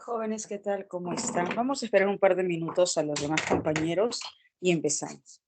Jóvenes, ¿qué tal? ¿Cómo están? Vamos a esperar un par de minutos a los demás compañeros y empezamos.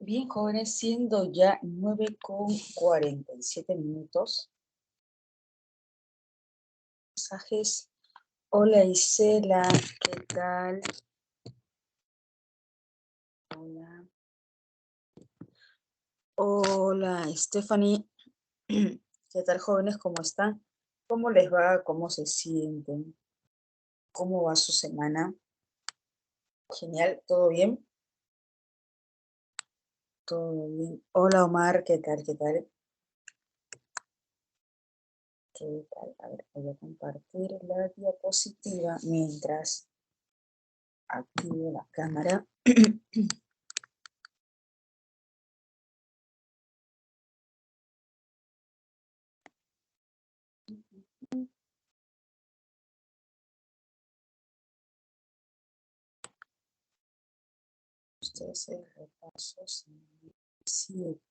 Bien, jóvenes, siendo ya 9:47. Mensajes. Hola Isela, ¿qué tal? Hola. Hola Stephanie, ¿qué tal, jóvenes? ¿Cómo están? ¿Cómo les va? ¿Cómo se sienten? ¿Cómo va su semana? Genial, ¿todo bien? Todo bien. Hola Omar, ¿qué tal? ¿Qué tal? ¿Qué tal? A ver, voy a compartir la diapositiva mientras activo la cámara. Ustedes el repaso 7.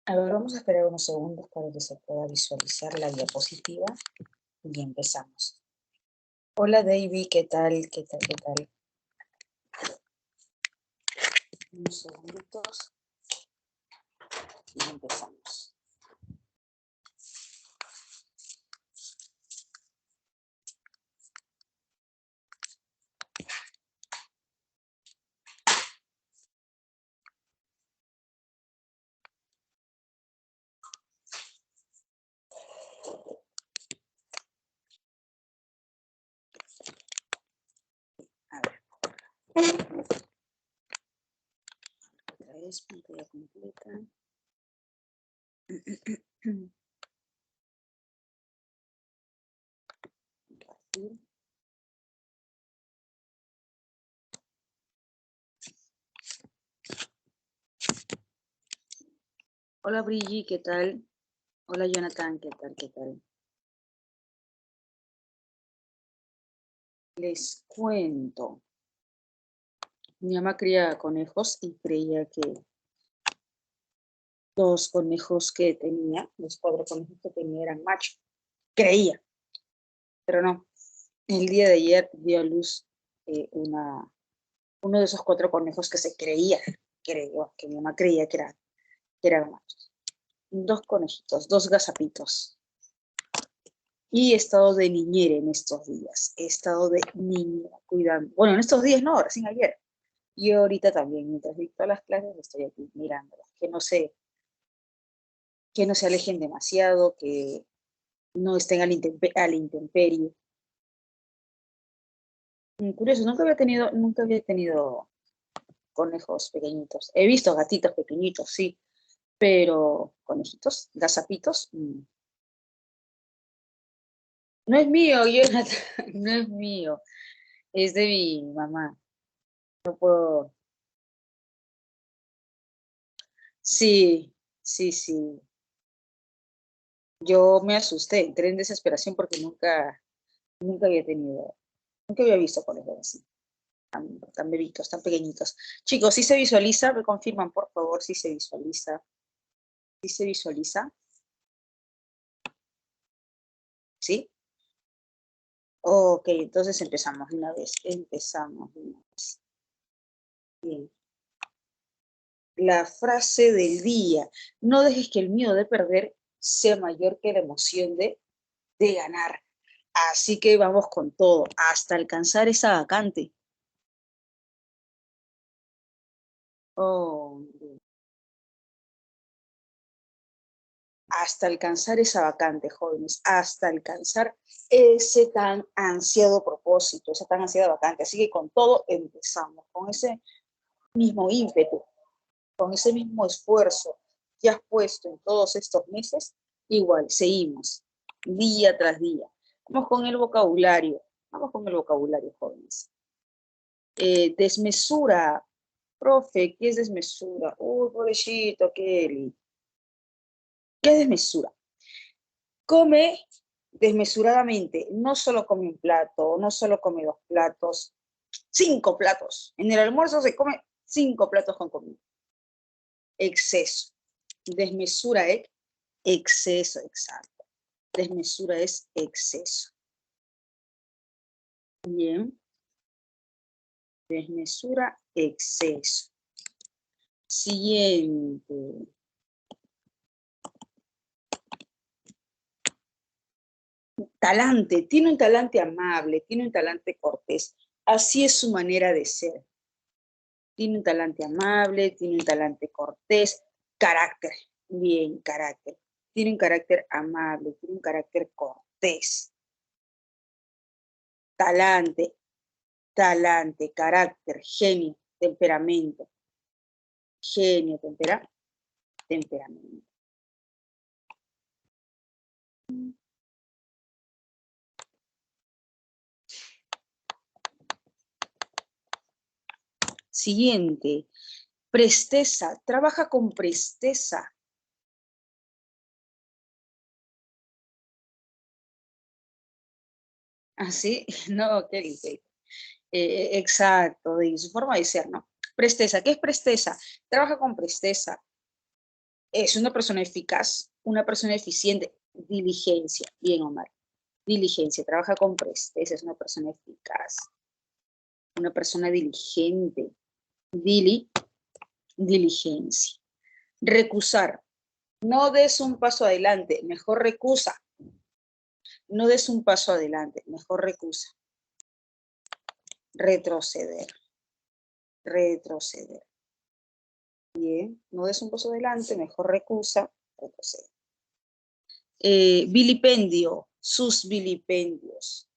A ver, vamos a esperar unos segundos para que se pueda visualizar la diapositiva y empezamos. Hola David, ¿qué tal? ¿Qué tal? ¿Qué tal? Unos segunditos y empezamos. Otra vez, pantalla completa. Compartir. Hola Brigitte, ¿qué tal? Hola Jonathan, ¿qué tal? ¿Qué tal? Les cuento. Mi mamá cría conejos y creía que los conejos que tenía, los 4 conejos que tenía eran machos. Creía, pero no. El día de ayer dio a luz uno de esos 4 conejos que se creía, que mi mamá creía que eran machos. 2 conejitos, 2 gazapitos. Y he estado de niñera en estos días. He estado de niñera cuidando. Bueno, en estos días no, recién ayer. Y ahorita también, mientras dicto las clases, estoy aquí mirándolas. Que no se alejen demasiado, que no estén a la intemperie. Curioso, nunca había tenido conejos pequeñitos. He visto gatitos pequeñitos, sí, pero conejitos, gazapitos, no es mío, Jonathan, no es mío, es de mi mamá. No puedo. Sí, sí, sí. Yo me asusté, entré en desesperación porque nunca había visto conejos así, tan bebitos, tan pequeñitos. Chicos, ¿sí se visualiza? Me confirman, por favor, si se visualiza. ¿Sí se visualiza? ¿Sí? Ok, entonces empezamos de una vez. Empezamos de una vez. Bien. La frase del día. No dejes que el miedo de perder sea mayor que la emoción de ganar. Así que vamos con todo, hasta alcanzar esa vacante. Oh, hasta alcanzar esa vacante, jóvenes, hasta alcanzar ese tan ansiado propósito, esa tan ansiada vacante. Así que con todo empezamos, con ese mismo ímpetu, con ese mismo esfuerzo que has puesto en todos estos meses, igual, seguimos, día tras día. Vamos con el vocabulario, jóvenes. Desmesura, profe, ¿qué es desmesura? Uy, pobrecito, Kelly. ¿Qué es desmesura? Come desmesuradamente, no solo come un plato, no solo come 2 platos, 5 platos. En el almuerzo se come 5 platos con comida. Exceso. Desmesura es exceso, exacto. Desmesura es exceso. Bien. Desmesura, exceso. Siguiente. Talante. Tiene un talante amable, tiene un talante cortés. Así es su manera de ser. Tiene un talante amable, tiene un talante cortés. Carácter. Bien, carácter. Tiene un carácter amable, tiene un carácter cortés. Talante, talante, carácter, genio, temperamento. Genio, temperamento. Siguiente, presteza, trabaja con presteza. ¿Así? No, ¿qué dice? Exacto, de su forma de ser, ¿no? Presteza, ¿qué es presteza? Trabaja con presteza. Es una persona eficaz, una persona eficiente. Diligencia, bien, Omar. Diligencia, trabaja con presteza, es una persona eficaz, una persona diligente. Diligencia. Recusar. No des un paso adelante, mejor recusa. No des un paso adelante, mejor recusa. Retroceder. Retroceder. Bien, no des un paso adelante, mejor recusa, retroceder. Vilipendio. Sus vilipendios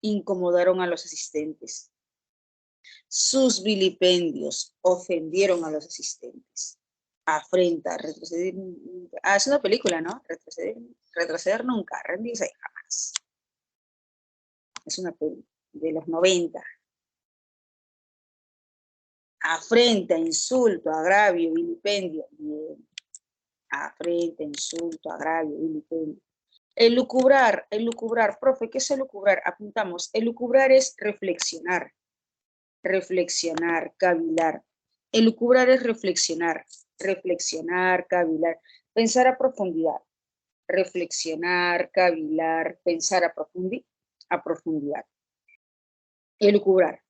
incomodaron a los asistentes. Sus vilipendios ofendieron a los asistentes. Afrenta, retroceder. Es una película, ¿no? Retroceder nunca, rendirse jamás. Es una película de los 90. Afrenta, insulto, agravio, vilipendio. Bien. Afrenta, insulto, agravio, vilipendio. Elucubrar, profe, ¿qué es elucubrar? Apuntamos, elucubrar es reflexionar, cavilar. Elucubrar es reflexionar, cavilar, pensar a profundidad, reflexionar, cavilar, pensar a profundidad. Elucubrar.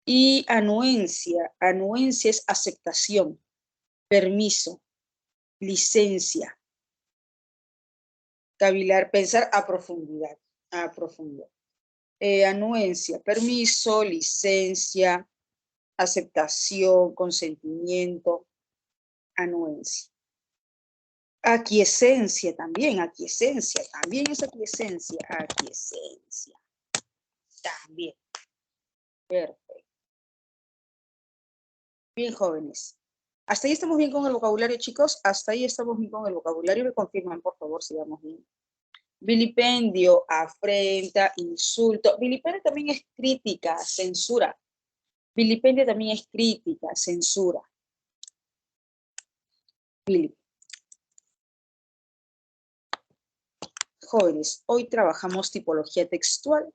Y anuencia es aceptación, permiso, licencia. Cavilar, pensar a profundidad, anuencia, permiso, licencia, aceptación, consentimiento, anuencia. Aquiescencia también es aquiescencia, también. Perfecto. Bien, jóvenes. ¿Hasta ahí estamos bien con el vocabulario, chicos? ¿Hasta ahí estamos bien con el vocabulario? Me confirman, por favor, si vamos bien. Vilipendio, afrenta, insulto. Vilipendio también es crítica, censura. Vilipendio también es crítica, censura. Jóvenes, hoy trabajamos tipología textual.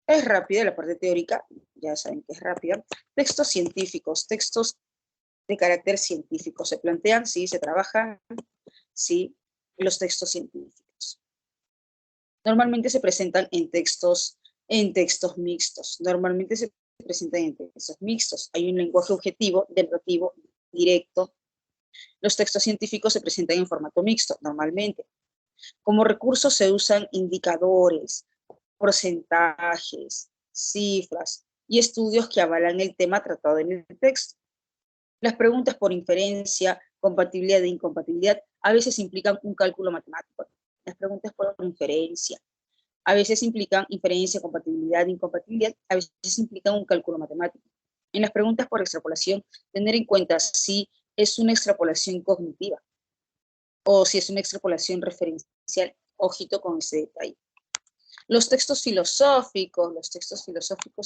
Es rápida la parte teórica, ya saben que es rápida. Textos científicos, textos de carácter científico. ¿Se plantean? Sí, se trabajan. Sí, los textos científicos. Normalmente se presentan en textos mixtos. Hay un lenguaje objetivo, derivativo, directo. Los textos científicos se presentan en formato mixto, normalmente. Como recursos se usan indicadores, porcentajes, cifras y estudios que avalan el tema tratado en el texto. Las preguntas por inferencia, compatibilidad e incompatibilidad, a veces implican un cálculo matemático. Las preguntas por inferencia, a veces implican inferencia, compatibilidad, incompatibilidad, a veces implican un cálculo matemático. En las preguntas por extrapolación, tener en cuenta si es una extrapolación cognitiva o si es una extrapolación referencial. Ojito con ese detalle. Los textos filosóficos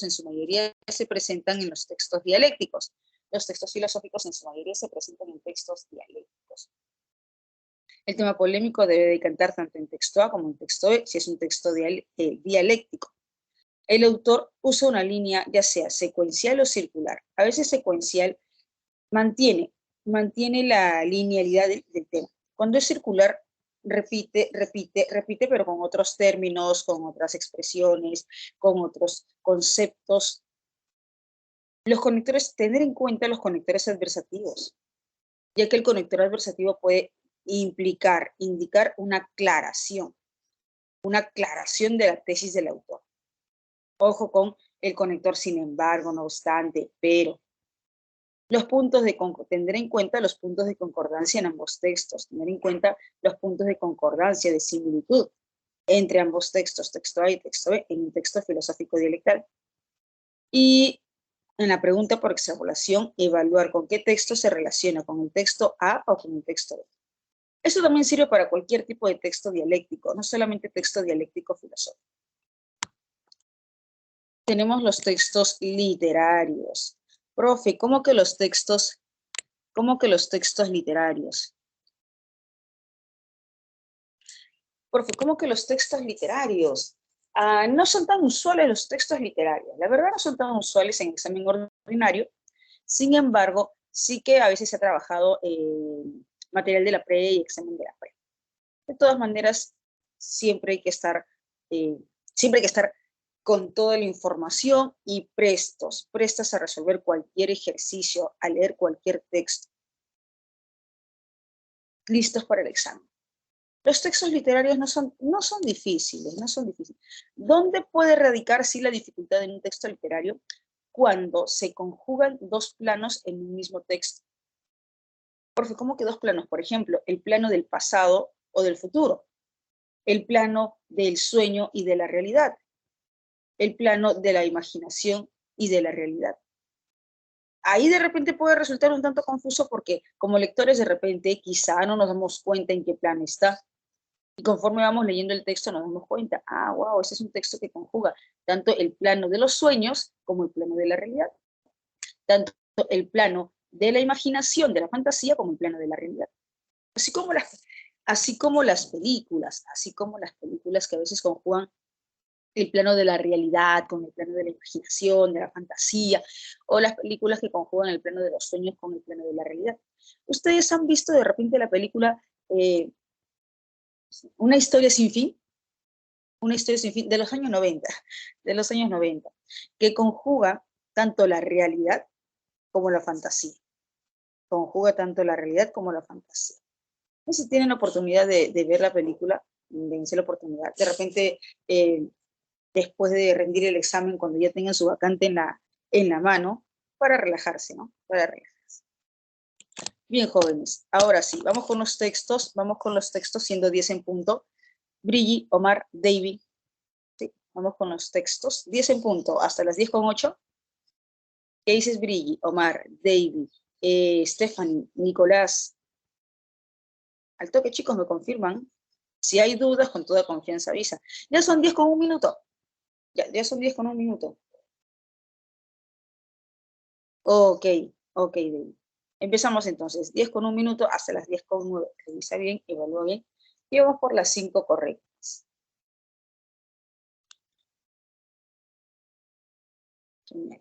en su mayoría se presentan en los textos dialécticos. Los textos filosóficos en su mayoría se presentan en textos dialécticos. El tema polémico debe decantar tanto en texto A como en texto B, si es un texto dialéctico. El autor usa una línea ya sea secuencial o circular. A veces secuencial mantiene la linealidad del tema. Cuando es circular, repite, pero con otros términos, con otras expresiones, con otros conceptos. Los conectores, tener en cuenta los conectores adversativos, ya que el conector adversativo puede indicar una aclaración de la tesis del autor. Ojo con el conector sin embargo, no obstante, pero. Tener en cuenta los puntos de concordancia en ambos textos, tener en cuenta los puntos de concordancia, de similitud entre ambos textos, texto A y texto B, en un texto filosófico dialectal. Y en la pregunta por extrapolación, evaluar con qué texto se relaciona, con el texto A o con el texto B. Eso también sirve para cualquier tipo de texto dialéctico, no solamente texto dialéctico filosófico. Tenemos los textos literarios. Profe, ¿cómo que los textos literarios? Profe, ¿cómo que los textos literarios? No son tan usuales los textos literarios. La verdad no son tan usuales en examen ordinario. Sin embargo, sí que a veces se ha trabajado material de la pre y examen de la pre. De todas maneras, siempre hay que estar con toda la información y prestas a resolver cualquier ejercicio, a leer cualquier texto. Listos para el examen. Los textos literarios no son difíciles. ¿Dónde puede radicar sí la dificultad en un texto literario? Cuando se conjugan dos planos en un mismo texto. Porque ¿cómo que dos planos? Por ejemplo, el plano del pasado o del futuro. El plano del sueño y de la realidad. el plano de la imaginación y de la realidad. Ahí de repente puede resultar un tanto confuso porque como lectores de repente quizá no nos damos cuenta en qué plano está. Y conforme vamos leyendo el texto nos damos cuenta, wow, ese es un texto que conjuga tanto el plano de los sueños como el plano de la realidad, tanto el plano de la imaginación, de la fantasía, como el plano de la realidad. Así como así como las películas que a veces conjugan el plano de la realidad con el plano de la imaginación, de la fantasía, o las películas que conjugan el plano de los sueños con el plano de la realidad. ¿Ustedes han visto de repente la película Una historia sin fin? Una historia sin fin de los años 90, de los años 90, que conjuga tanto la realidad como la fantasía. Conjuga tanto la realidad como la fantasía. No sé si tienen la oportunidad de ver la película, dense la oportunidad. De repente, después de rendir el examen, cuando ya tengan su vacante en la mano, para relajarse, ¿no? Para relajarse. Bien, jóvenes, ahora sí, vamos con los textos siendo 10 en punto. Brigitte, Omar, David, sí, vamos con los textos, 10 en punto, hasta las 10:08. ¿Qué dices, Brigitte, Omar, David, Stephanie, Nicolás? Al toque, chicos, me confirman. Si hay dudas, con toda confianza avisa. Ya son 10:01. Ya son 10:01. Ok, ok, David. Empezamos entonces, 10:01 hasta las 10:09. Revisa bien, evalúa bien. Y vamos por las 5 correctas. Genial.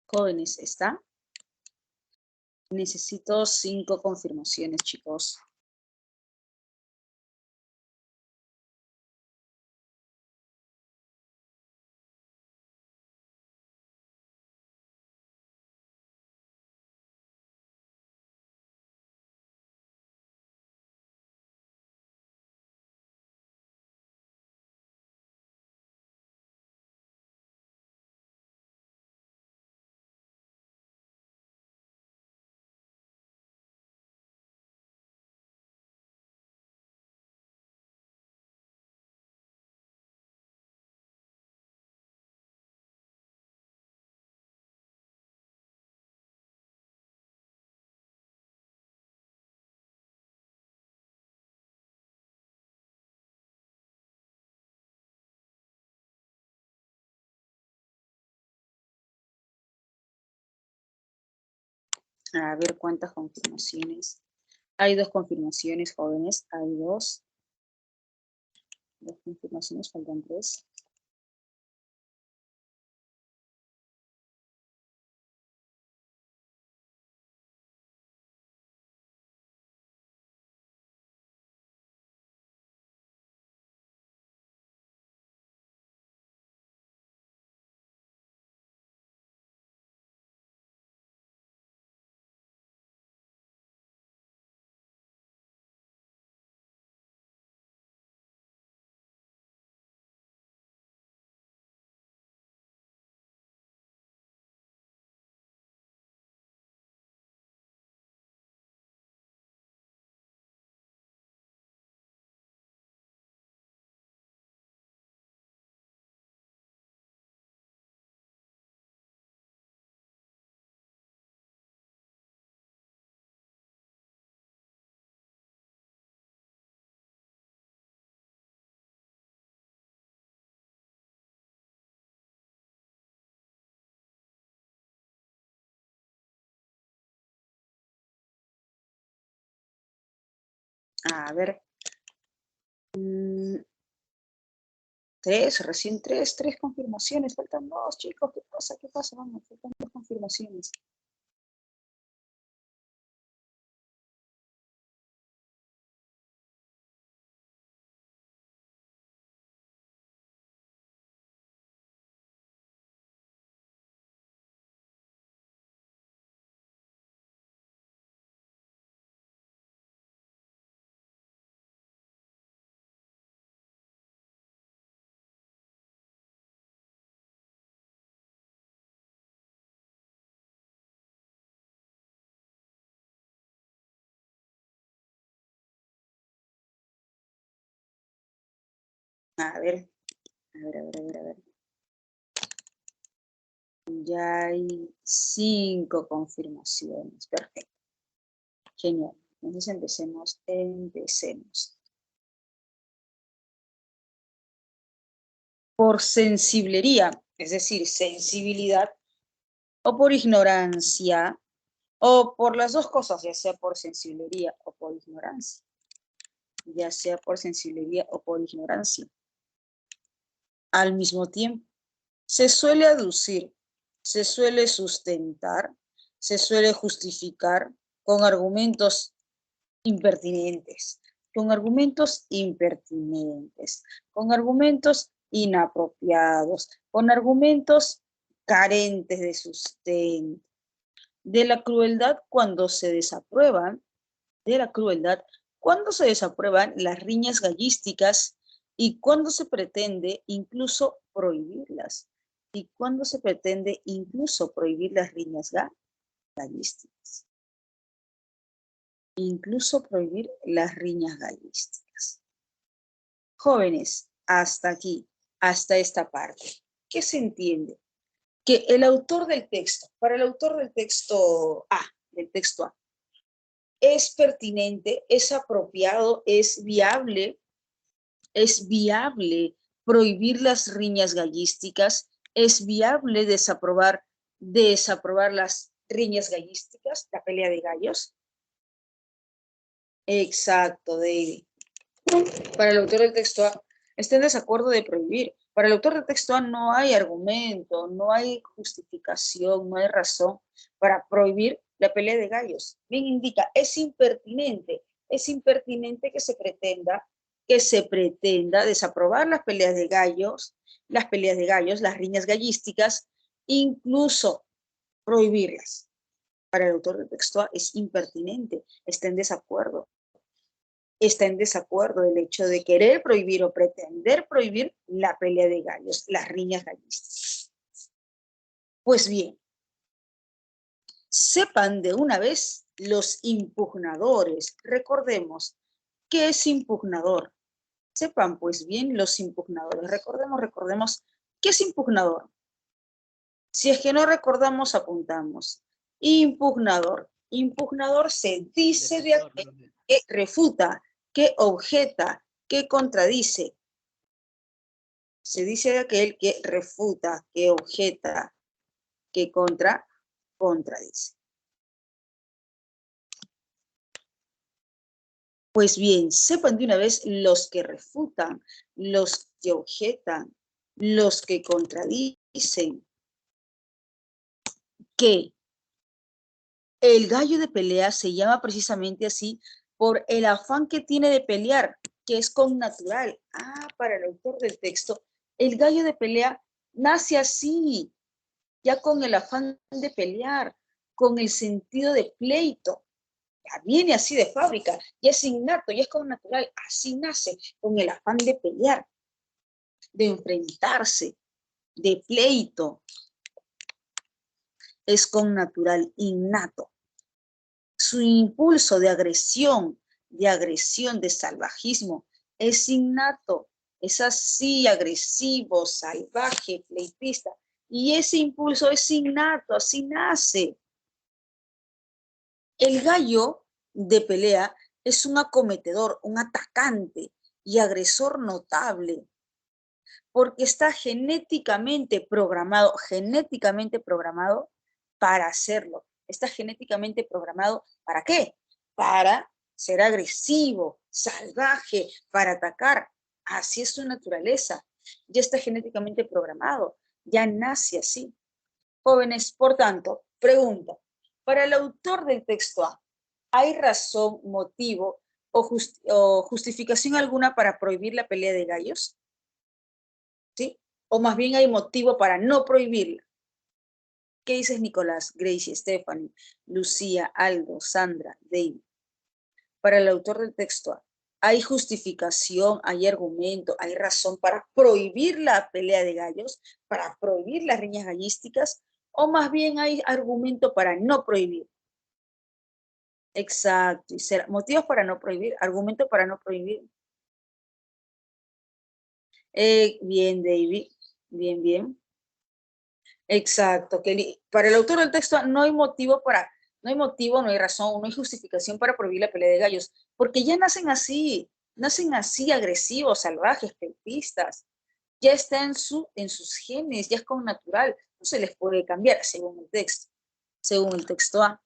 Jóvenes, ¿está? Necesito 5 confirmaciones, chicos. A ver cuántas confirmaciones. Hay 2 confirmaciones, jóvenes. Hay 2. 2 confirmaciones, faltan 3. A ver. 3, recién 3 confirmaciones. Faltan 2, chicos. ¿Qué pasa? ¿Qué pasa? Vamos, faltan 2 confirmaciones. A ver. A ver. Ya hay 5 confirmaciones. Perfecto. Genial. Entonces empecemos. Por sensiblería, es decir, sensibilidad, o por ignorancia, o por las 2 cosas, ya sea por sensiblería o por ignorancia. Ya sea por sensiblería o por ignorancia. Al mismo tiempo, se suele aducir, se suele sustentar, se suele justificar con argumentos impertinentes, con argumentos inapropiados, con argumentos carentes de sustento, de la crueldad cuando se desaprueban, las riñas gallísticas y cuando se pretende incluso prohibirlas, las riñas gallísticas. Incluso prohibir las riñas gallísticas. Jóvenes, hasta aquí, hasta esta parte, ¿qué se entiende? Que el autor del texto, para el autor del texto A, es pertinente, es apropiado, es viable prohibir las riñas gallísticas, es viable desaprobar las riñas gallísticas, la pelea de gallos. Exacto, David. Para el autor del texto A, está en desacuerdo de prohibir. Para el autor del texto A no hay argumento, no hay justificación, no hay razón para prohibir la pelea de gallos. Bien indica, es impertinente que se pretenda desaprobar las peleas de gallos, las riñas gallísticas, incluso prohibirlas. Para el autor del texto A es impertinente, está en desacuerdo el hecho de querer prohibir o pretender prohibir la pelea de gallos, las riñas gallísticas. Pues bien, sepan de una vez los impugnadores. Recordemos, ¿qué es impugnador? Sepan pues bien los impugnadores. Recordemos, ¿qué es impugnador? Si es que no recordamos, apuntamos. Impugnador. Impugnador se dice de aquel que refuta, que objeta, que contradice. Se dice de aquel que refuta, que objeta, que contradice. Pues bien, sepan de una vez los que refutan, los que objetan, los que contradicen, que el gallo de pelea se llama precisamente así por el afán que tiene de pelear, que es connatural. Para el autor del texto, el gallo de pelea nace así, ya con el afán de pelear, con el sentido de pleito. Ya viene así de fábrica, ya es innato, ya es connatural, así nace, con el afán de pelear, de enfrentarse, de pleito. Es connatural, innato. Su impulso de agresión, de salvajismo, es innato, es así agresivo, salvaje, pleitista, y ese impulso es innato, así nace. El gallo de pelea es un acometedor, un atacante y agresor notable, porque está genéticamente programado para hacerlo. Está genéticamente programado, ¿para qué? Para ser agresivo, salvaje, para atacar. Así es su naturaleza. Ya está genéticamente programado, ya nace así. Jóvenes, por tanto, pregunta, para el autor del texto A, ¿hay razón, motivo o justificación alguna para prohibir la pelea de gallos? ¿Sí? O más bien hay motivo para no prohibirla. ¿Qué dices, Nicolás, Gracie, Stephanie, Lucía, Aldo, Sandra, David? Para el autor del texto, ¿hay justificación, hay argumento, hay razón para prohibir la pelea de gallos, para prohibir las riñas gallísticas, o más bien hay argumento para no prohibir? Exacto, y será motivos para no prohibir, argumento para no prohibir. Bien, David, bien. Exacto, Kelly. Para el autor del texto no hay motivo, no hay razón, no hay justificación para prohibir la pelea de gallos, porque ya nacen así agresivos, salvajes, pleitistas. Ya está en sus genes, ya es como natural, no se les puede cambiar según el texto A.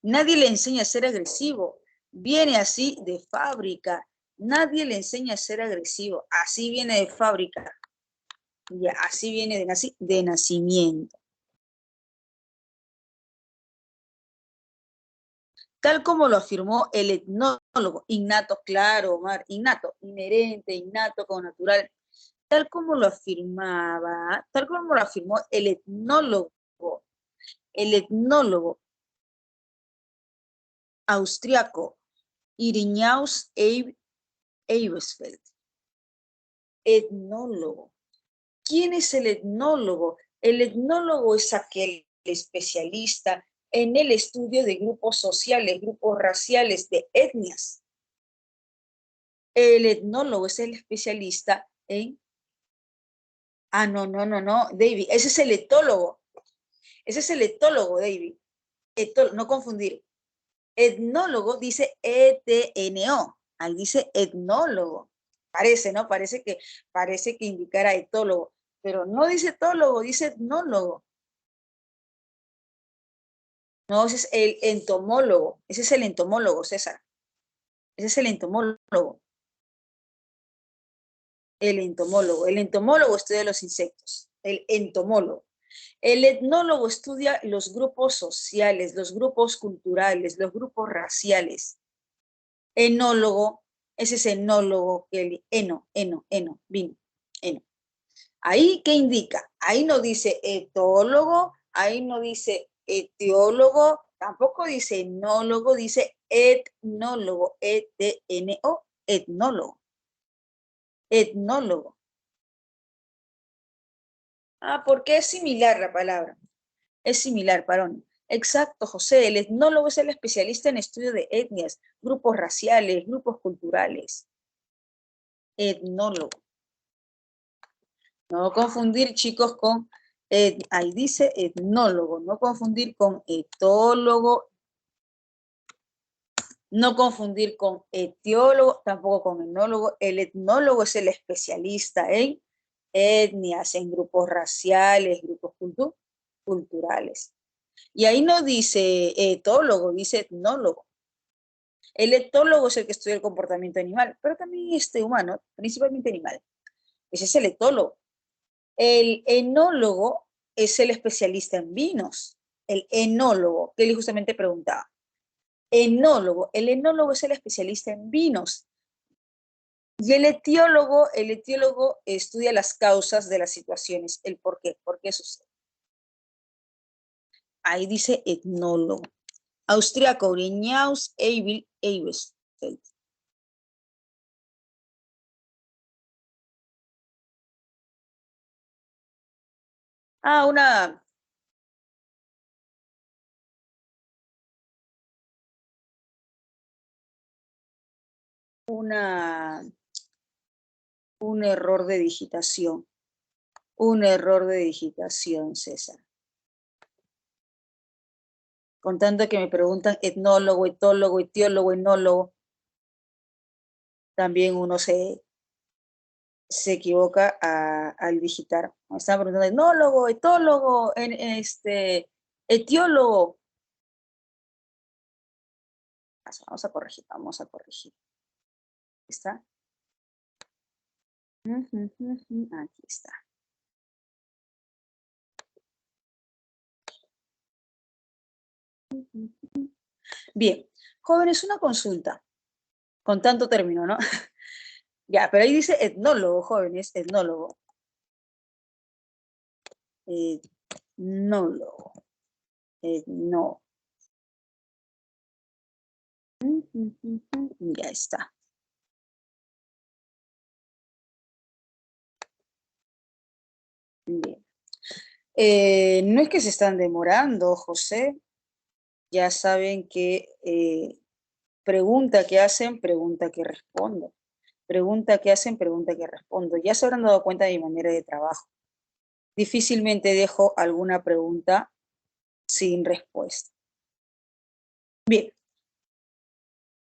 Nadie le enseña a ser agresivo, viene así de fábrica. Nadie le enseña a ser agresivo, así viene de fábrica. Ya, así viene de nacimiento. Tal como lo afirmó el etnólogo, innato, claro, Omar, innato, inherente, innato, como natural, tal como lo afirmó el etnólogo austriaco Irinhaus Eibesfeld. Etnólogo. ¿Quién es el etnólogo? El etnólogo es aquel especialista en el estudio de grupos sociales, grupos raciales, de etnias. El etnólogo es el especialista en... no, David, ese es el etólogo. Ese es el etólogo, David. No confundir. Etnólogo dice ETNO. Ahí dice etnólogo. Parece, ¿no? Parece que indicara etólogo. Pero no dice etólogo, dice etnólogo. No, ese es el entomólogo. Ese es el entomólogo, César. Ese es el entomólogo. El entomólogo. El entomólogo estudia los insectos. El entomólogo. El etnólogo estudia los grupos sociales, los grupos culturales, los grupos raciales. Enólogo, ese es enólogo, el vino, eno. Ahí, ¿qué indica? Ahí no dice etólogo, ahí no dice etiólogo, tampoco dice enólogo, dice etnólogo, E-T-N-O, etnólogo, etnólogo. Ah, porque es similar la palabra. Es similar, Parón. Exacto, José. El etnólogo es el especialista en estudio de etnias, grupos raciales, grupos culturales. Etnólogo. No confundir, chicos, con, ahí dice etnólogo, no confundir con etólogo, no confundir con etiólogo, tampoco con etnólogo. El etnólogo es el especialista en etnias, en grupos raciales, grupos culturales. Y ahí no dice etólogo, dice etnólogo. El etólogo es el que estudia el comportamiento animal, pero también humano, principalmente animal. Ese es el etólogo. El enólogo es el especialista en vinos. El enólogo, que él justamente preguntaba. Enólogo, el enólogo es el especialista en vinos. Y el etiólogo estudia las causas de las situaciones, el por qué sucede. Ahí dice etnólogo. Austriaco, Renaus, Eibil, Eibenstedt. Ah, un error de digitación. Un error de digitación, César. Con tanto que me preguntan etnólogo, etólogo, etiólogo, enólogo, también uno se equivoca al digitar. Me están preguntando etnólogo, etólogo, etiólogo. Vamos a corregir, vamos a corregir. ¿Está? Aquí está. Bien, jóvenes, una consulta. Con tanto término, ¿no? Ya, pero ahí dice etnólogo, jóvenes, etnólogo. Etnólogo. No. Ya está. Bien. No es que se están demorando, José. Ya saben que pregunta que hacen, pregunta que respondo. Pregunta que hacen, pregunta que respondo. Ya se habrán dado cuenta de mi manera de trabajo. Difícilmente dejo alguna pregunta sin respuesta. Bien.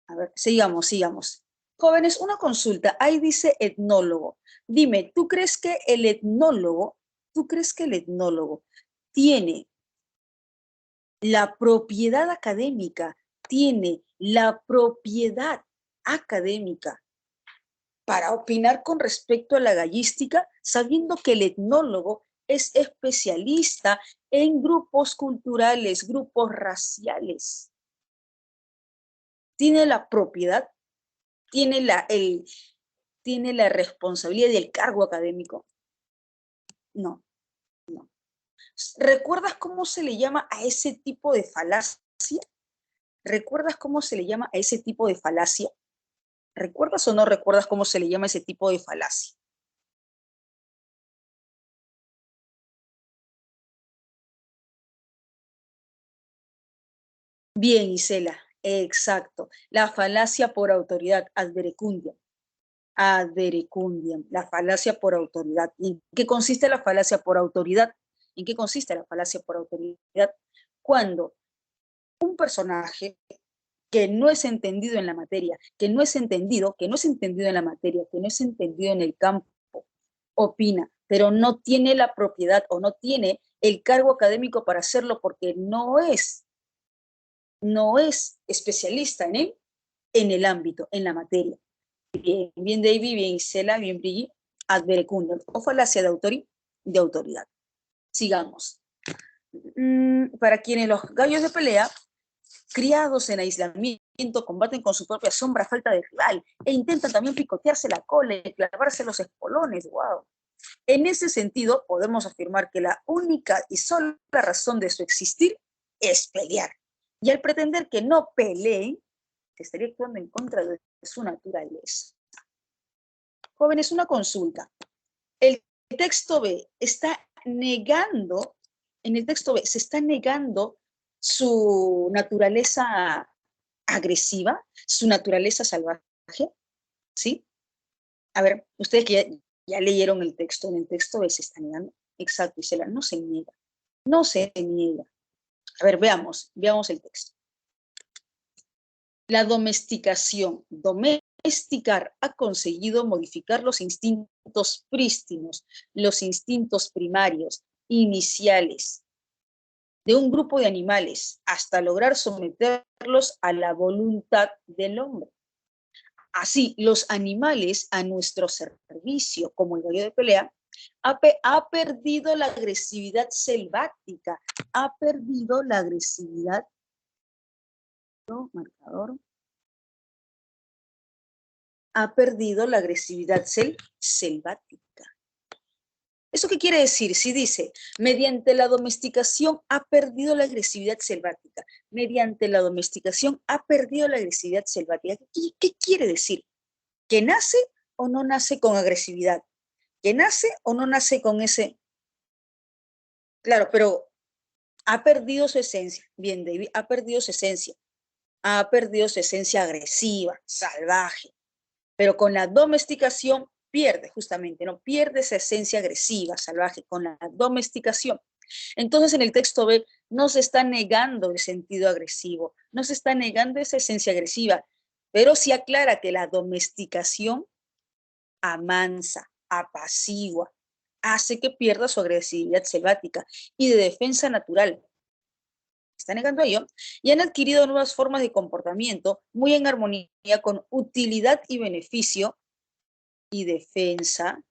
A ver, sigamos. Jóvenes, una consulta. Ahí dice etnólogo. Dime, tú crees que el etnólogo tiene la propiedad académica, tiene la propiedad académica para opinar con respecto a la gallística, sabiendo que el etnólogo es especialista en grupos culturales, grupos raciales? Tiene la propiedad, tiene tiene la responsabilidad del cargo académico. No. ¿Recuerdas cómo se le llama a ese tipo de falacia? ¿Recuerdas cómo se le llama a ese tipo de falacia? ¿Recuerdas o no recuerdas cómo se le llama ese tipo de falacia? Bien, Isela, exacto. La falacia por autoridad, ad verecundiam. Ad verecundiam, la falacia por autoridad. ¿En qué consiste la falacia por autoridad? ¿En qué consiste la falacia por autoridad? Cuando un personaje que no es entendido en la materia, que no es entendido en la materia, que no es entendido en el campo, opina, pero no tiene la propiedad o no tiene el cargo académico para hacerlo porque no es especialista en el ámbito, en la materia. Bien, bien David, bien Isela, bien Brigitte. ad verecundum, o falacia de autoridad. Sigamos. Para quienes los gallos de pelea, criados en aislamiento, combaten con su propia sombra falta de rival, e intentan también picotearse la cola y clavarse los espolones. ¡Wow! En ese sentido, podemos afirmar que la única y sola razón de su existir es pelear. Y al pretender que no peleen, se estaría actuando en contra de su naturaleza. Jóvenes, una consulta. El texto B está negando, en el texto B se está negando su naturaleza agresiva, su naturaleza salvaje, ¿sí? A ver, ustedes que ya leyeron el texto, en el texto B se está negando. Exacto, Isela, no se niega, no se niega. A ver, veamos el texto. La domesticación, domesticar ha conseguido modificar los instintos prístinos, los instintos primarios, iniciales, de un grupo de animales, hasta lograr someterlos a la voluntad del hombre. Así, los animales a nuestro servicio, como el gallo de pelea, ha perdido la agresividad selvática, ha perdido la agresividad, marcador, ha perdido la agresividad selvática. ¿Eso qué quiere decir? Si dice, mediante la domesticación ha perdido la agresividad selvática, mediante la domesticación ha perdido la agresividad selvática, ¿qué quiere decir? ¿Que nace o no nace con agresividad? ¿Que nace o no nace con ese? Claro, pero ha perdido su esencia. Bien, David, ha perdido su esencia. Ha perdido su esencia agresiva, salvaje. Pero con la domesticación pierde justamente, ¿no? Pierde esa esencia agresiva, salvaje, con la domesticación. Entonces en el texto B no se está negando el sentido agresivo, no se está negando esa esencia agresiva, pero sí aclara que la domesticación amansa, apacigua, hace que pierda su agresividad selvática y de defensa natural. Está negando ello, y han adquirido nuevas formas de comportamiento muy en armonía con utilidad y beneficio y defensa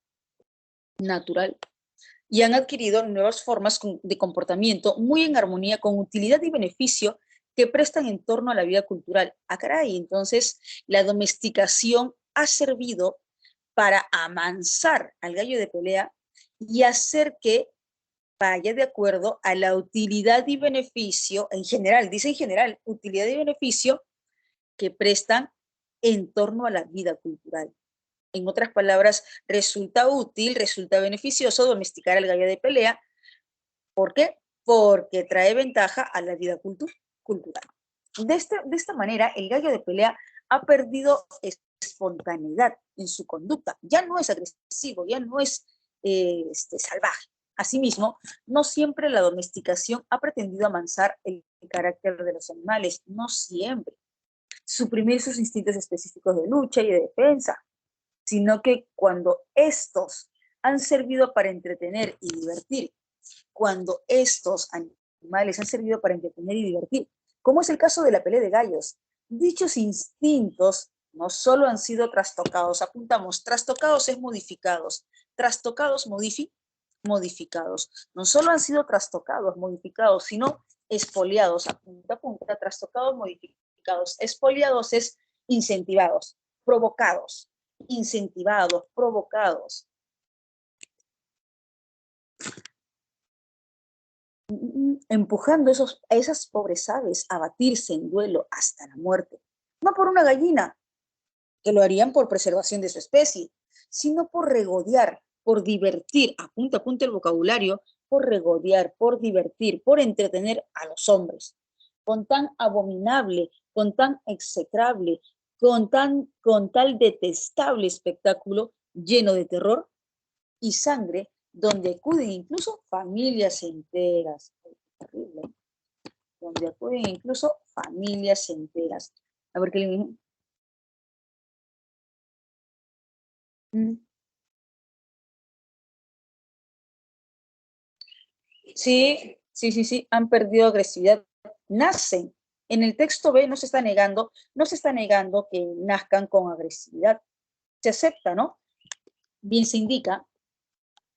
natural. Y han adquirido nuevas formas de comportamiento muy en armonía con utilidad y beneficio que prestan en torno a la vida cultural. Ah, caray, entonces la domesticación ha servido para amansar al gallo de pelea y hacer que vaya de acuerdo a la utilidad y beneficio, en general, dice en general, utilidad y beneficio que prestan en torno a la vida cultural. En otras palabras, resulta útil, resulta beneficioso domesticar al gallo de pelea. ¿Por qué? Porque trae ventaja a la vida cultural. De esta manera, el gallo de pelea ha perdido espontaneidad en su conducta. Ya no es agresivo, ya no es salvaje. Asimismo, no siempre la domesticación ha pretendido amansar el carácter de los animales, no siempre. Suprimir sus instintos específicos de lucha y de defensa, sino que cuando estos han servido para entretener y divertir, cuando estos animales han servido para entretener y divertir, como es el caso de la pelea de gallos, dichos instintos no solo han sido trastocados, apuntamos, trastocados es modificados, trastocados modificados, no solo han sido trastocados, modificados, sino expoliados, apunta, trastocados, modificados, expoliados es incentivados, provocados, incentivados, provocados. Empujando a esas pobres aves a batirse en duelo hasta la muerte. No por una gallina, que lo harían por preservación de su especie, sino por regodear, por divertir, apunta el vocabulario, por regodear, por divertir, por entretener a los hombres. Con tan abominable, con tan execrable, con tal detestable espectáculo lleno de terror y sangre, donde acuden incluso familias enteras. Terrible. Donde acuden incluso familias enteras. A ver qué le digo. Sí, han perdido agresividad. Nacen. En el texto B no se está negando que nazcan con agresividad. Se acepta, ¿no? bien se indica,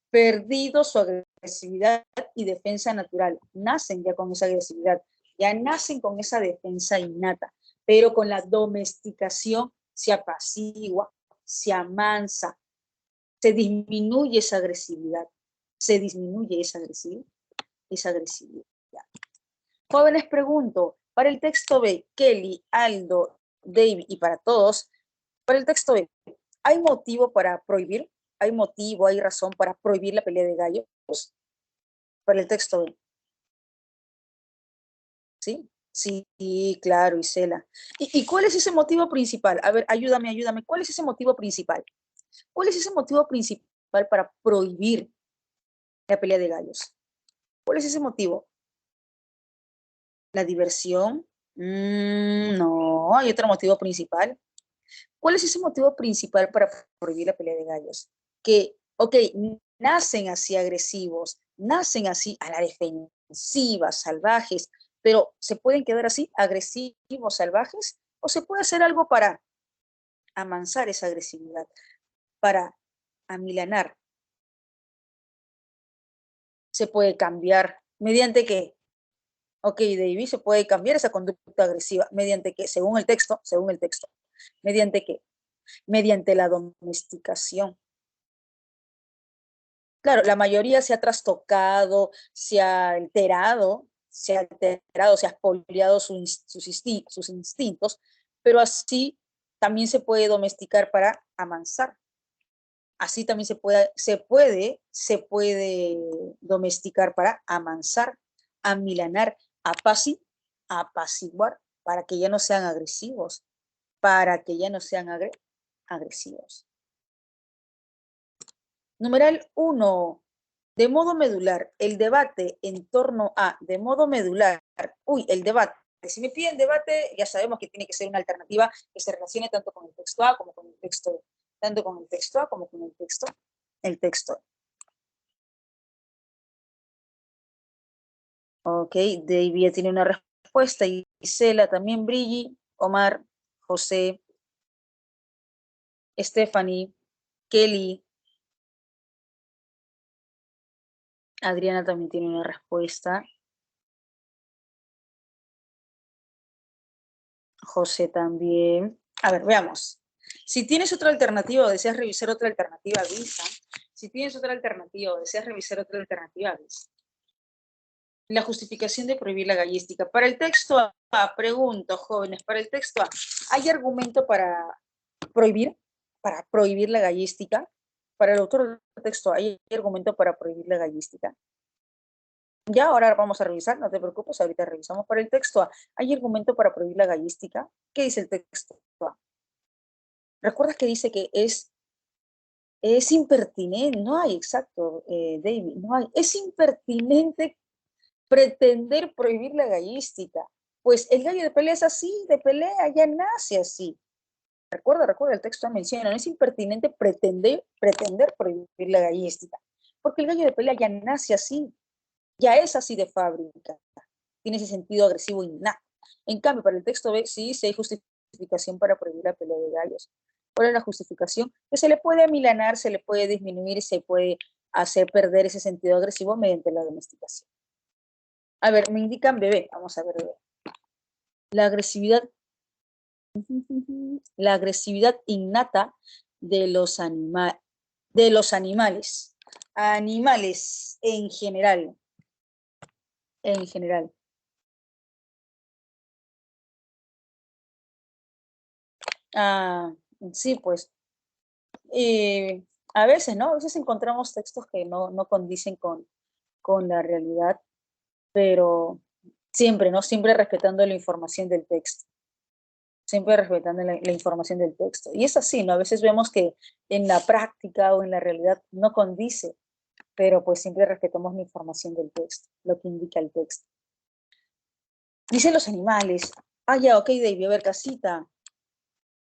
perdido su agresividad y defensa natural. Nacen ya con esa agresividad, ya nacen con esa defensa innata, pero con la domesticación se apacigua, se amansa, se disminuye esa agresividad, se disminuye esa agresividad. Jóvenes, pregunto, para el texto B, Kelly, Aldo, David y para todos, para el texto B, ¿hay motivo para prohibir? ¿Hay motivo, hay razón para prohibir la pelea de gallos? Para el texto B. ¿Sí? Sí, claro, Isela. ¿Y cuál es ese motivo principal? A ver, ayúdame. ¿Cuál es ese motivo principal? ¿Cuál es ese motivo principal para prohibir la pelea de gallos? ¿Cuál es ese motivo? ¿La diversión? No, hay otro motivo principal. ¿Cuál es ese motivo principal para prohibir la pelea de gallos? Que, ok, nacen así agresivos, nacen así a la defensiva, salvajes, pero ¿se pueden quedar así, agresivos, salvajes? ¿O se puede hacer algo para amansar esa agresividad, para amilanar? ¿Se puede cambiar? ¿Mediante qué? Ok, David, se puede cambiar esa conducta agresiva. ¿Mediante qué? Según el texto. ¿Mediante qué? Mediante la domesticación. Claro, la mayoría se ha trastocado, se ha expoliado sus instintos, pero así también se puede domesticar para amansar. Así también se puede domesticar para amansar, amilanar, apaciguar, para que ya no sean agresivos, para que ya no sean agresivos. Numeral 1. De modo medular, el debate en torno a, de modo medular, el debate. Si me piden debate, ya sabemos que tiene que ser una alternativa que se relacione tanto con el texto A como con el texto B. Tanto con el texto A como con el texto. Ok, David ya tiene una respuesta. Isela también, Brigi, Omar, José, Stephanie, Kelly, Adriana también tiene una respuesta. José también. A ver, veamos. Si tienes otra alternativa o deseas revisar otra alternativa, avisa. Si tienes otra alternativa o deseas revisar otra alternativa, avisa. La justificación de prohibir la gallística. Para el texto A, pregunto, jóvenes, para el texto A, ¿hay argumento para prohibir la gallística? Para el autor del texto, ¿hay argumento para prohibir la gallística? Ya, ahora vamos a revisar, no te preocupes, ahorita revisamos. Para el texto A, ¿hay argumento para prohibir la gallística? ¿Qué dice el texto A? ¿Recuerdas que dice que es impertinente? No hay, exacto, David, no hay. Es impertinente pretender prohibir la gallística. Pues el gallo de pelea es así, de pelea, ya nace así. Recuerda, el texto menciona, no es impertinente pretender prohibir la gallística, porque el gallo de pelea ya nace así, ya es así de fábrica, tiene ese sentido agresivo innato. En cambio, para el texto B sí hay justificación para prohibir la pelea de gallos. ¿Cuál es la justificación? Que se le puede amilanar, se le puede disminuir, se puede hacer perder ese sentido agresivo mediante la domesticación. A ver, me indican bebé, vamos a ver bebé. La agresividad innata de los animales en general. Ah, sí, pues, a veces, ¿no? A veces encontramos textos que no condicen con la realidad, pero siempre, ¿no? Siempre respetando la información del texto. Siempre respetando la información del texto. Y es así, ¿no? A veces vemos que en la práctica o en la realidad no condice, pero pues siempre respetamos la información del texto, lo que indica el texto. Dicen los animales. Ah, ya, ok, David, a ver, casita.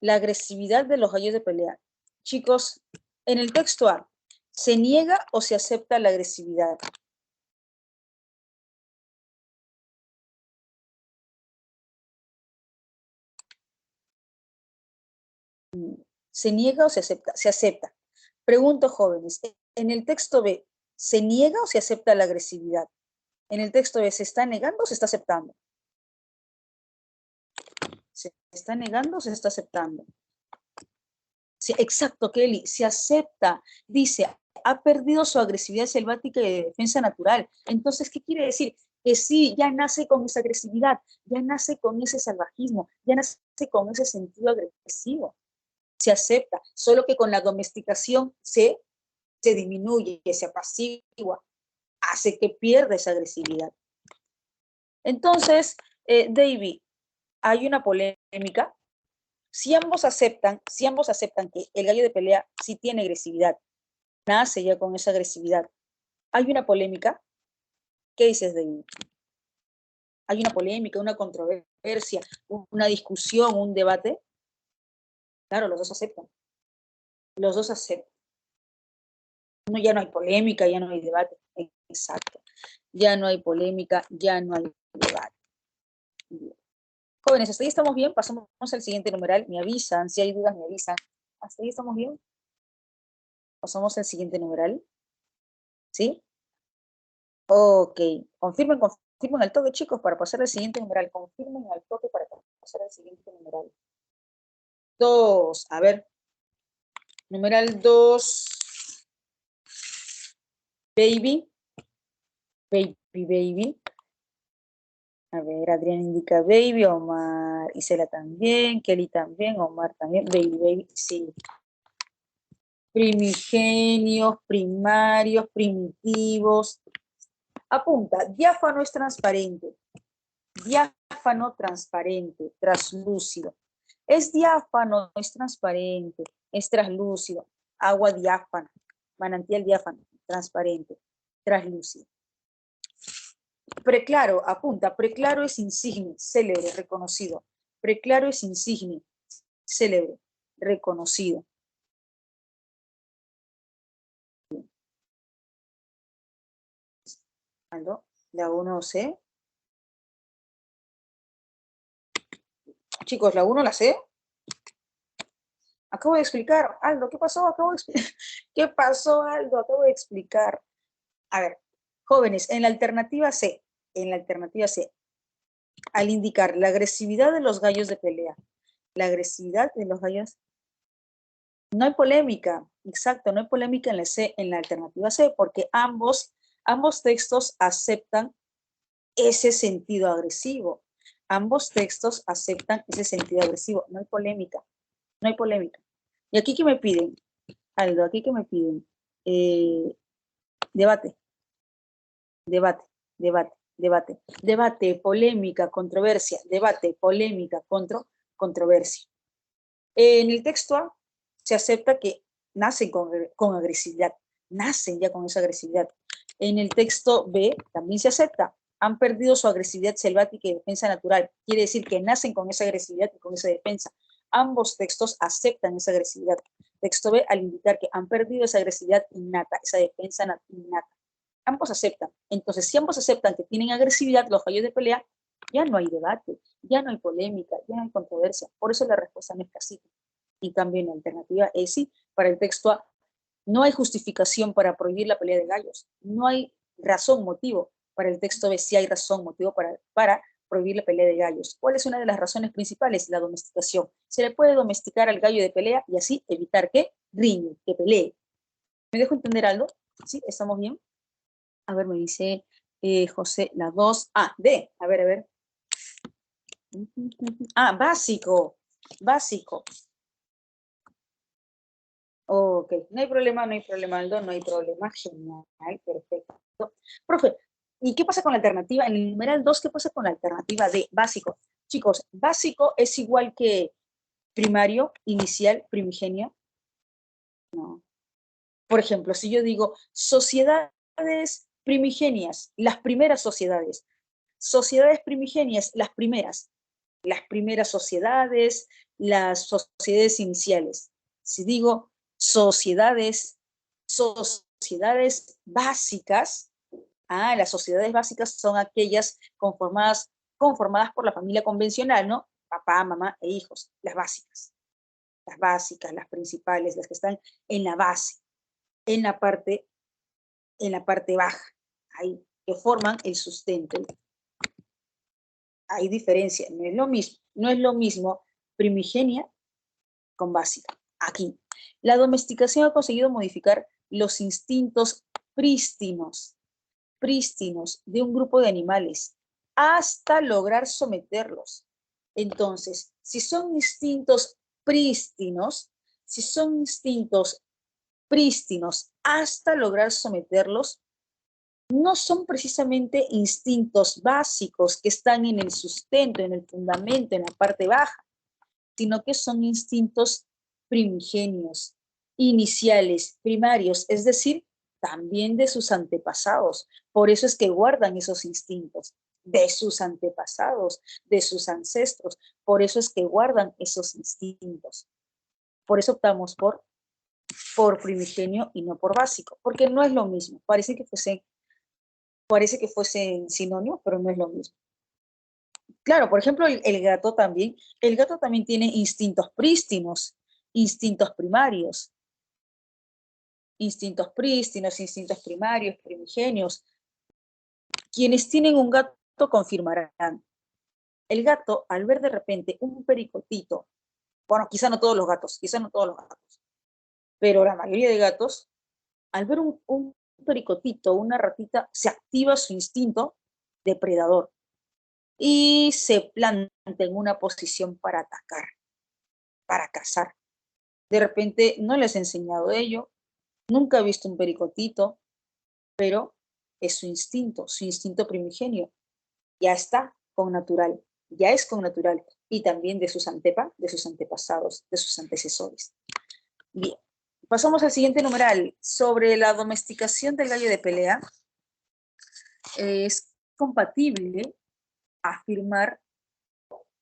La agresividad de los gallos de pelea. Chicos, en el texto A, ¿se niega o se acepta la agresividad? ¿Se niega o se acepta? Se acepta. Pregunto, jóvenes, ¿en el texto B se niega o se acepta la agresividad? En el texto B, ¿se está negando o se está aceptando? ¿Se está negando o se está aceptando? Sí, exacto, Kelly, se acepta. Dice, ha perdido su agresividad selvática y de defensa natural. Entonces, ¿qué quiere decir? Que sí, ya nace con esa agresividad, ya nace con ese salvajismo, ya nace con ese sentido agresivo. Se acepta, solo que con la domesticación se disminuye, se apacigua, hace que pierda esa agresividad. Entonces, David, hay una polémica. Si ambos aceptan que el gallo de pelea sí tiene agresividad, nace ya con esa agresividad, hay una polémica. ¿Qué dices, David? Hay una polémica, una controversia, una discusión, un debate. Claro, los dos aceptan. Los dos aceptan. No, ya no hay polémica, ya no hay debate. Exacto. Ya no hay polémica, ya no hay debate. Bien. Jóvenes, ¿hasta ahí estamos bien? Pasamos al siguiente numeral. Me avisan, si hay dudas me avisan. ¿Hasta ahí estamos bien? Pasamos al siguiente numeral. ¿Sí? Ok. Confirmen al toque, chicos, para pasar al siguiente numeral. Confirmen al toque para pasar al siguiente numeral. 2. A ver. Numeral 2. Baby. Baby. A ver, Adrián indica baby, Omar, Isela también, Kelly también, Omar también, baby, sí. Primigenios, primarios, primitivos. Apunta, diáfano es transparente. Diáfano, transparente, translúcido. Es diáfano, es transparente, es translúcido. Agua diáfana, manantial diáfano, transparente, translúcido. Preclaro, apunta, preclaro es insigne, célebre, reconocido. Preclaro es insigne, célebre, reconocido. Aldo, la 1C. Chicos, la 1 la C. Acabo de explicar, Aldo, ¿qué pasó? ¿Qué pasó, Aldo? Acabo de explicar. A ver, jóvenes, en la alternativa C, al indicar la agresividad de los gallos de pelea, la agresividad de los gallos, no hay polémica, exacto, no hay polémica en la C, en la alternativa C, porque ambos textos aceptan ese sentido agresivo. Ambos textos aceptan ese sentido agresivo, no hay polémica, no hay polémica. ¿Y aquí qué me piden? Aldo, aquí qué me piden? Debate, debate, debate, debate, debate, polémica, controversia, debate, polémica, controversia. En el texto A se acepta que nacen con agresividad, nacen ya con esa agresividad. En el texto B también se acepta, han perdido su agresividad selvática y defensa natural. Quiere decir que nacen con esa agresividad y con esa defensa. Ambos textos aceptan esa agresividad. Texto B al indicar que han perdido esa agresividad innata, esa defensa innata. Ambos aceptan. Entonces, si ambos aceptan que tienen agresividad, los gallos de pelea, ya no hay debate, ya no hay polémica, ya no hay controversia. Por eso la respuesta no es casita. En cambio, en la alternativa es sí, para el texto A, no hay justificación para prohibir la pelea de gallos. No hay razón, motivo. Para el texto B sí hay razón, motivo para prohibir la pelea de gallos. ¿Cuál es una de las razones principales? La domesticación. Se le puede domesticar al gallo de pelea y así evitar que riñe, que pelee. ¿Me dejo entender algo? ¿Sí? ¿Estamos bien? A ver, me dice José, la 2. Ah, D. A ver, a ver. Ah, básico. Básico. Ok, no hay problema, Aldo, no hay problema. Genial, perfecto. Profe, ¿y qué pasa con la alternativa? En el numeral 2, ¿qué pasa con la alternativa D? Básico. Chicos, básico es igual que primario, inicial, primigenio. No. Por ejemplo, si yo digo sociedades primigenias, las primeras sociedades primigenias, las primeras sociedades, las sociedades iniciales. Si digo sociedades básicas, las sociedades básicas son aquellas conformadas por la familia convencional, ¿no? Papá, mamá e hijos, las básicas, las principales, las que están en la base. en la parte, baja, ahí, que forman el sustento. Hay diferencia, no es lo mismo primigenia con básica. Aquí, la domesticación ha conseguido modificar los instintos prístinos de un grupo de animales hasta lograr someterlos. Entonces, si son instintos prístinos, hasta lograr someterlos, no son precisamente instintos básicos que están en el sustento, en el fundamento, en la parte baja, sino que son instintos primigenios, iniciales, primarios, es decir, también de sus antepasados. Por eso es que guardan esos instintos de sus antepasados, de sus ancestros. Por eso es que guardan esos instintos. Por eso optamos por primigenio y no por básico, porque no es lo mismo. Parece que fuesen sinónimos, pero no es lo mismo. Claro, por ejemplo, el gato también tiene instintos prístinos, instintos primarios, instintos primarios, primigenios. Quienes tienen un gato confirmarán. El gato, al ver de repente un pericotito, bueno, quizá no todos los gatos, pero la mayoría de gatos, al ver un pericotito, una ratita, se activa su instinto depredador y se planta en una posición para atacar, para cazar. De repente no les he enseñado ello, nunca he visto un pericotito, pero es su instinto primigenio. Ya está con natural, ya es con natural, y también de sus antepasados, de sus antecesores. Bien, pasamos al siguiente numeral. Sobre la domesticación del gallo de pelea, es compatible afirmar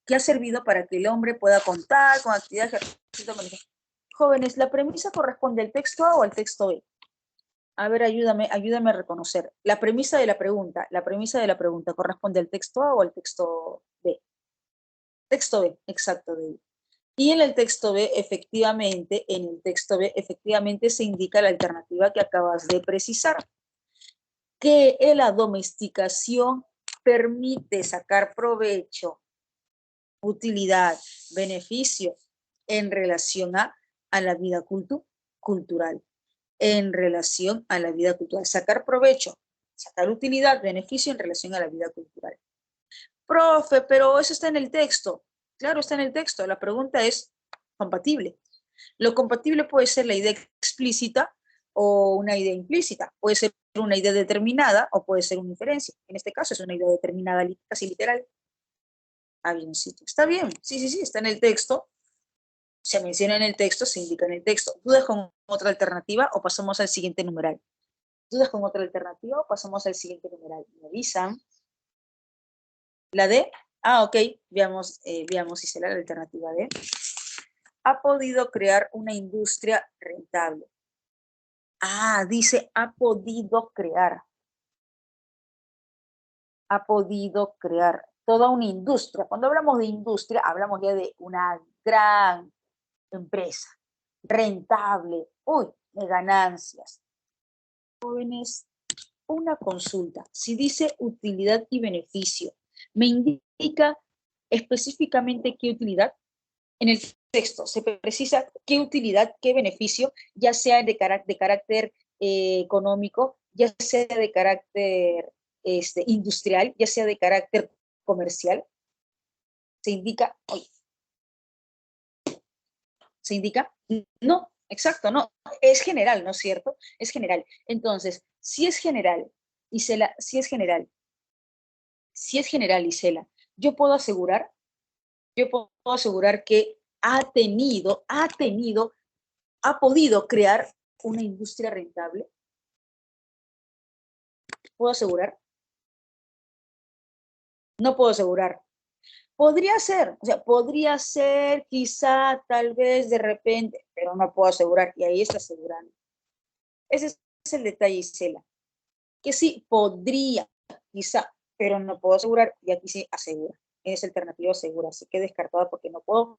que ha servido para que el hombre pueda contar con actividades. Jóvenes, ¿la premisa corresponde al texto A o al texto B? A ver, ayúdame a reconocer. La premisa de la pregunta ¿corresponde al texto A o al texto B? Texto B, exacto, de ahí. Y en el texto B, efectivamente, se indica la alternativa que acabas de precisar, que la domesticación permite sacar provecho, utilidad, beneficio en relación a la vida cultural. En relación a la vida cultural. Sacar provecho, sacar utilidad, beneficio en relación a la vida cultural. Profe, pero eso está en el texto. Claro, está en el texto. La pregunta es compatible. Lo compatible puede ser la idea explícita o una idea implícita. Puede ser una idea determinada o puede ser una inferencia. En este caso es una idea determinada, casi literal. Avioncito. Está bien. Sí, está en el texto. Se menciona en el texto, se indica en el texto. ¿Dudas con otra alternativa o pasamos al siguiente numeral? ¿Dudas con otra alternativa o pasamos al siguiente numeral? Me avisan. ¿La D? Ah, ok. Veamos si será la alternativa D. Ha podido crear una industria rentable. Ah, dice ha podido crear. Ha podido crear toda una industria. Cuando hablamos de industria, hablamos ya de una gran empresa, rentable, de ganancias. Jóvenes, una consulta. Si dice utilidad y beneficio, ¿me indica específicamente qué utilidad? En el texto se precisa qué utilidad, qué beneficio, ya sea de carácter económico, ya sea de carácter industrial, ya sea de carácter comercial. Se indica, no, exacto, no, es general, ¿no es cierto? Es general. Entonces, si es general, Isela, Isela, yo puedo asegurar que ha podido crear una industria rentable. ¿Puedo asegurar? No puedo asegurar. Podría ser, quizá, tal vez, de repente, pero no puedo asegurar, y ahí está asegurando. Ese es el detalle, Isela. Que sí, podría, quizá, pero no puedo asegurar, y aquí sí asegura. Es alternativa segura, así que descartada porque no puedo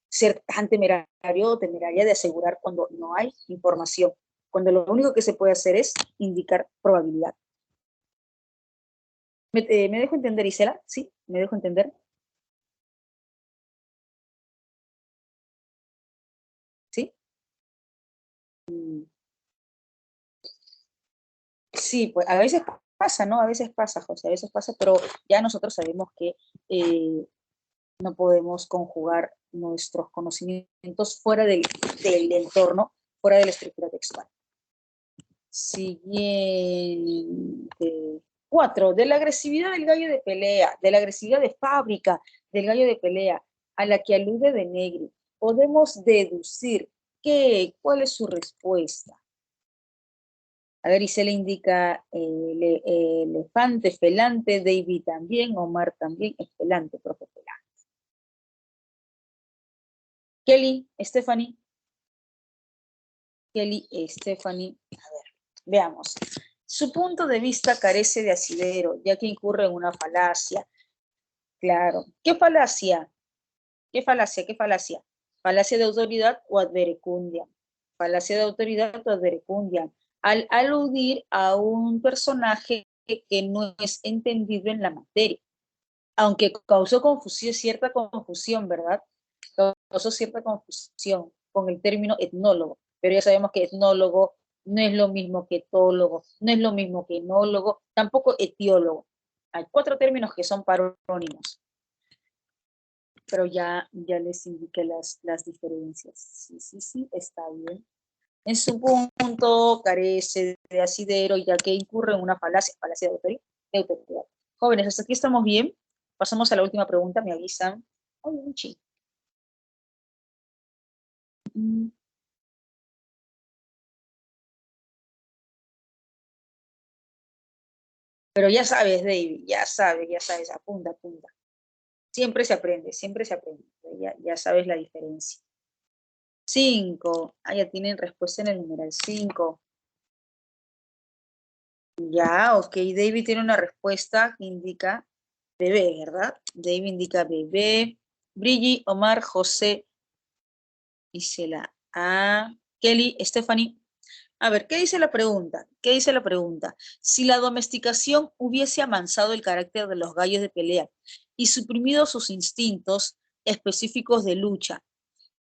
ser tan temerario o temeraria de asegurar cuando no hay información, cuando lo único que se puede hacer es indicar probabilidad. ¿Me dejo entender, Isela? ¿Sí? ¿Me dejo entender? ¿Sí? Mm, sí, pues a veces pasa, ¿no? A veces pasa, José, a veces pasa, pero ya nosotros sabemos que no podemos conjugar nuestros conocimientos fuera del entorno, fuera de la estructura textual. Siguiente. 4. De la agresividad del gallo de pelea, de la agresividad de fábrica del gallo de pelea, a la que alude de Negri, podemos deducir cuál es su respuesta. A ver, y se le indica elefante, felante, David también, Omar también, es felante, profe felante. Kelly, Stephanie. Kelly, Stephanie. A ver, veamos. Su punto de vista carece de asidero, ya que incurre en una falacia. Claro. ¿Qué falacia? ¿Qué falacia? ¿Qué falacia? Falacia de autoridad o adverecundiam. Falacia de autoridad o adverecundiam. Al aludir a un personaje que no es entendido en la materia. Aunque causó confusión, cierta confusión, ¿verdad? Causó cierta confusión con el término etnólogo, pero ya sabemos que etnólogo no es lo mismo que etólogo, no es lo mismo que enólogo, tampoco etiólogo. Hay 4 términos que son parónimos, pero ya les indiqué las diferencias. Sí, sí, sí, está bien. En su punto carece de asidero, ya que incurre en una falacia de autoridad. Jóvenes, hasta aquí estamos bien. Pasamos a la última pregunta, me avisan. Ay, un chico. Pero ya sabes, apunta, apunta. Siempre se aprende. Ya sabes la diferencia. 5. Ah, ya tienen respuesta en el numeral 5. Ya, ok. David tiene una respuesta que indica bebé, ¿verdad? David indica bebé. Brigitte, Omar, José, Isela. Ah, Kelly, Stephanie. A ver, ¿qué dice la pregunta? ¿Qué dice la pregunta? Si la domesticación hubiese amansado el carácter de los gallos de pelea y suprimido sus instintos específicos de lucha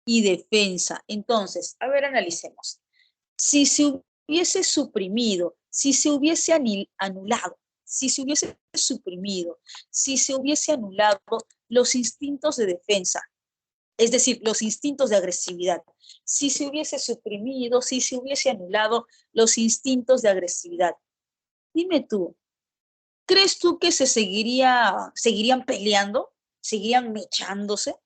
y defensa, entonces, a ver, analicemos. Si se hubiese suprimido, si se hubiese anulado, si se hubiese suprimido, si se hubiese anulado los instintos de defensa, es decir, los instintos de agresividad. Si se hubiese suprimido, si se hubiese anulado los instintos de agresividad. Dime tú, ¿crees tú que seguirían peleando? ¿Seguirían mechándose?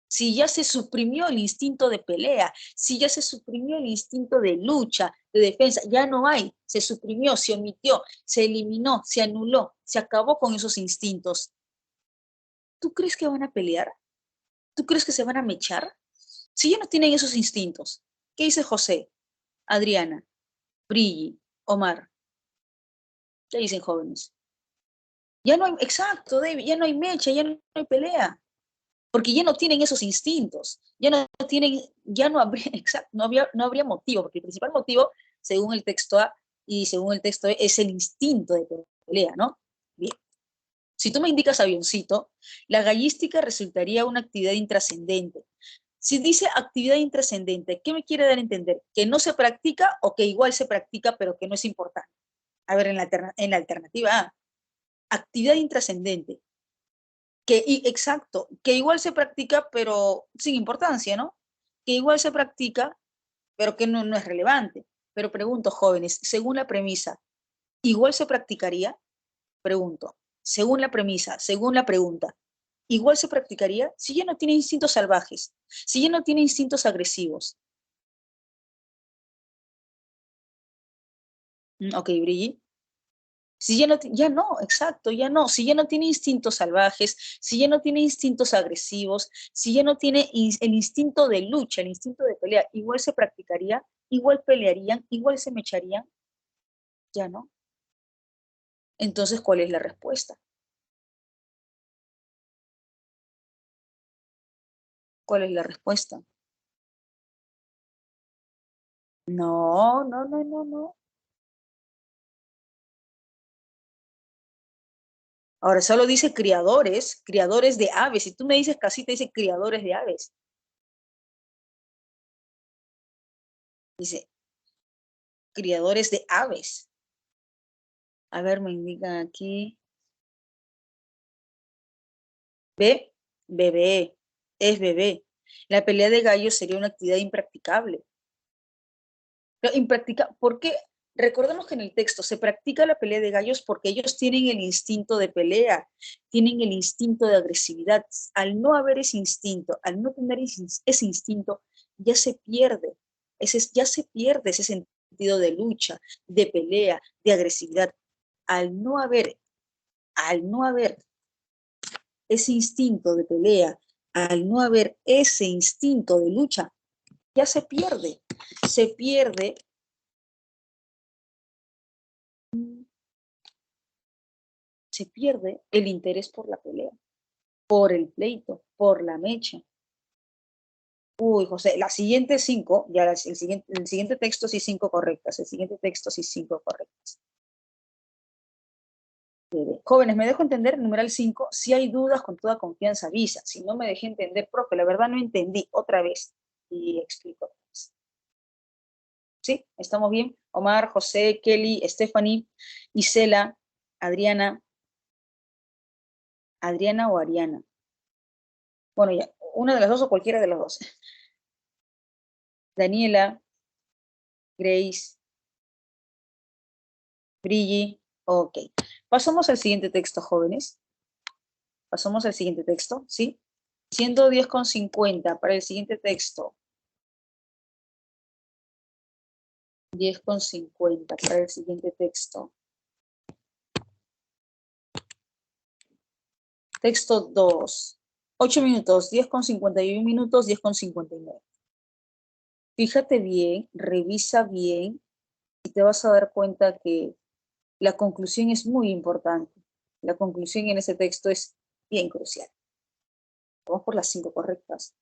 Si ya se suprimió el instinto de pelea, si ya se suprimió el instinto de lucha, de defensa, ya no hay, se suprimió, se omitió, se eliminó, se anuló, se acabó con esos instintos. ¿Tú crees que van a pelear? ¿Tú crees que se van a mechar? Si ya no tienen esos instintos, ¿qué dice José, Adriana, Brilli, Omar? ¿Qué dicen jóvenes? Ya no hay, exacto, David, ya no hay mecha, ya no hay pelea, porque ya no tienen esos instintos, ya no tienen, ya no habría, exacto, no habría motivo, porque el principal motivo, según el texto A y según el texto B, es el instinto de pelea, ¿no? Bien. Si tú me indicas avioncito, la gallística resultaría una actividad intrascendente. Si dice actividad intrascendente, ¿qué me quiere dar a entender? ¿Que no se practica o que igual se practica pero que no es importante? A ver, en la alternativa A, actividad intrascendente, exacto, que igual se practica pero sin importancia, ¿no? Que igual se practica pero que no es relevante. Pero pregunto, jóvenes, según la premisa, ¿igual se practicaría? Pregunto, según la premisa, según la pregunta, ¿igual se practicaría si ya no tiene instintos salvajes, si ya no tiene instintos agresivos? Ok, Brigitte. Si ya no, exacto, ya no. Si ya no tiene instintos salvajes, si ya no tiene instintos agresivos, si ya no tiene el instinto de lucha, el instinto de pelea, igual se practicaría, igual pelearían, igual se mecharían, ya no. Entonces, ¿cuál es la respuesta? ¿Cuál es la respuesta? No, no, no, no, no. Ahora solo dice criadores, criadores de aves. Si tú me dices casita, dice criadores de aves. Dice criadores de aves. A ver, me indican aquí. B, bebé, es bebé. La pelea de gallos sería una actividad impracticable. No, ¿por qué? Recordemos que en el texto se practica la pelea de gallos porque ellos tienen el instinto de pelea, tienen el instinto de agresividad. Al no haber ese instinto, al no tener ese instinto, ya se pierde, ya se pierde ese sentido de lucha, de pelea, de agresividad. Al no haber, al no haber ese instinto de pelea, al no haber ese instinto de lucha, ya se pierde se pierde el interés por la pelea, por el pleito, por la mecha. Uy, José, las siguientes cinco, ya el siguiente texto sí cinco correctas, el siguiente texto sí cinco correctas. Jóvenes, me dejo entender, numeral 5, si hay dudas con toda confianza avisa, si no me dejé entender, profe, la verdad no entendí, otra vez, y explico otra vez. ¿Sí? ¿Estamos bien? Omar, José, Kelly, Stephanie, Isela, Adriana, Adriana o Ariana. Bueno, ya, una de las dos o cualquiera de las dos. Daniela, Grace, Brigi. Ok. Pasamos al siguiente texto, jóvenes. Pasamos al siguiente texto, ¿sí? Siendo 10,50 para el siguiente texto. 10,50 para el siguiente texto. Texto 2. 8 minutos, 10,51 minutos, 10,59. Fíjate bien, revisa bien y te vas a dar cuenta que la conclusión es muy importante. La conclusión en ese texto es bien crucial. Vamos por las 5 correctas.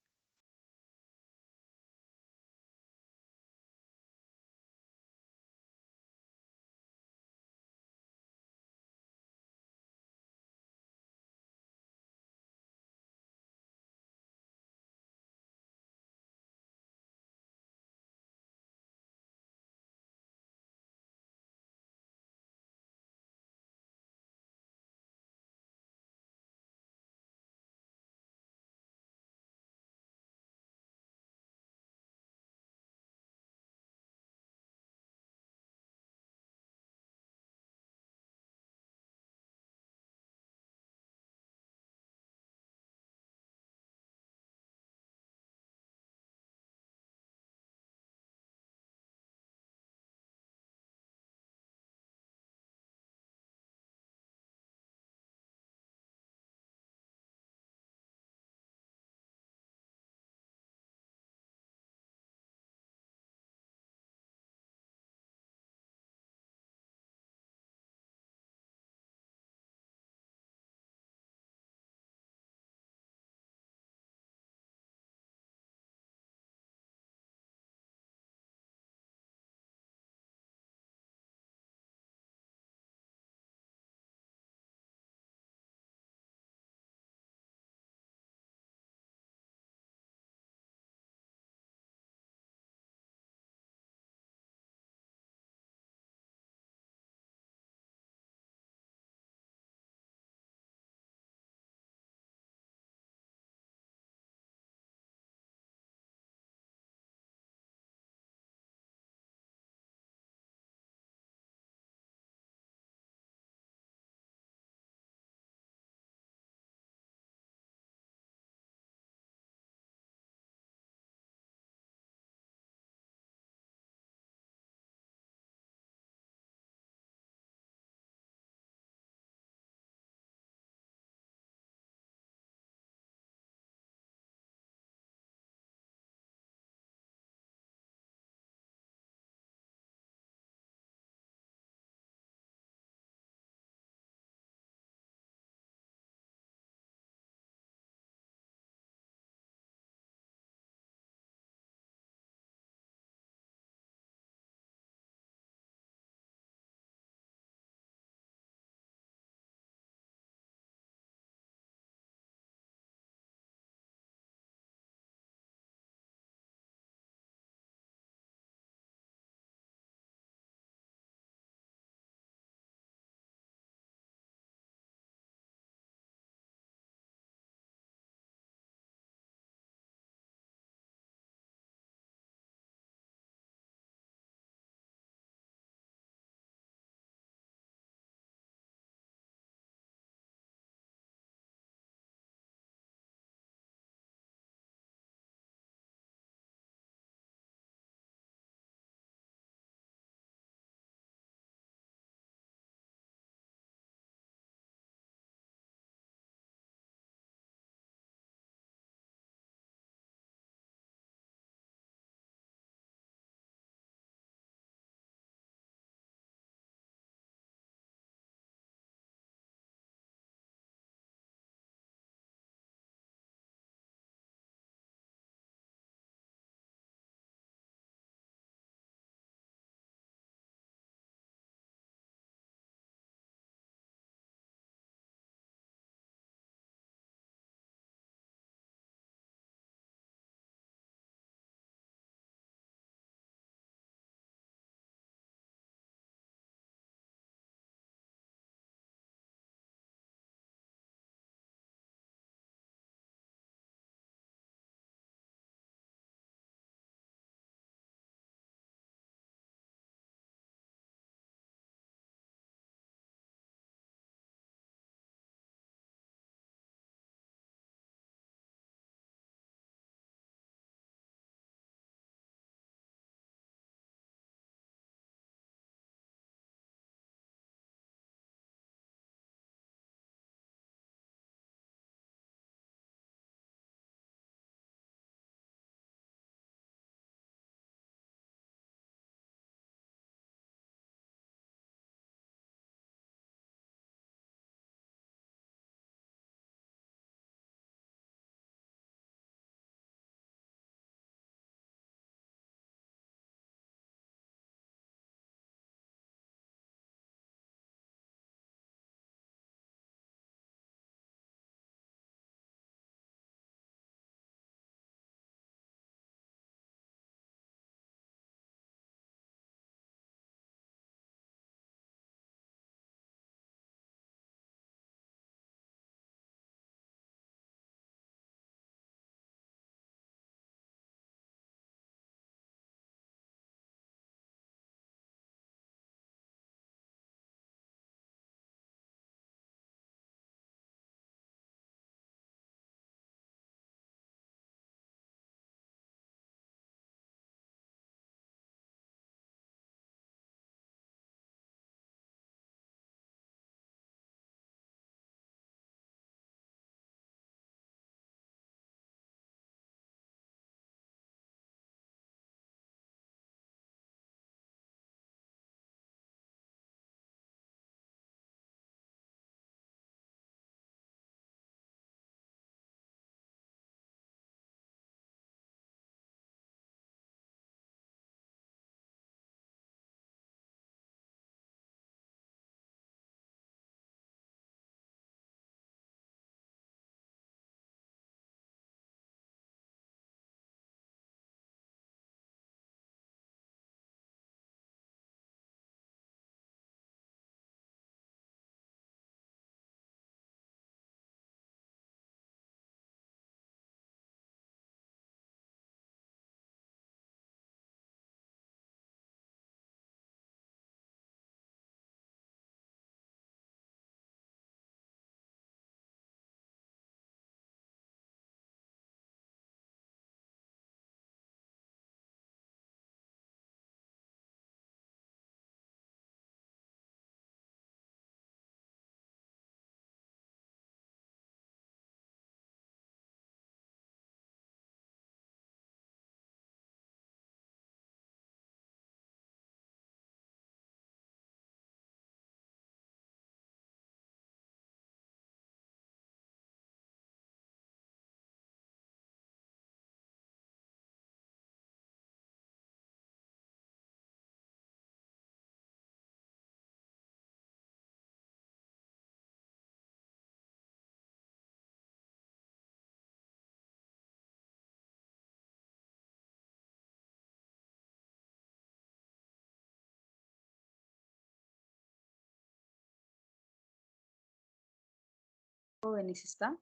Jóvenes, ¿está?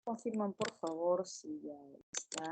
Confirman, por favor, si ya está.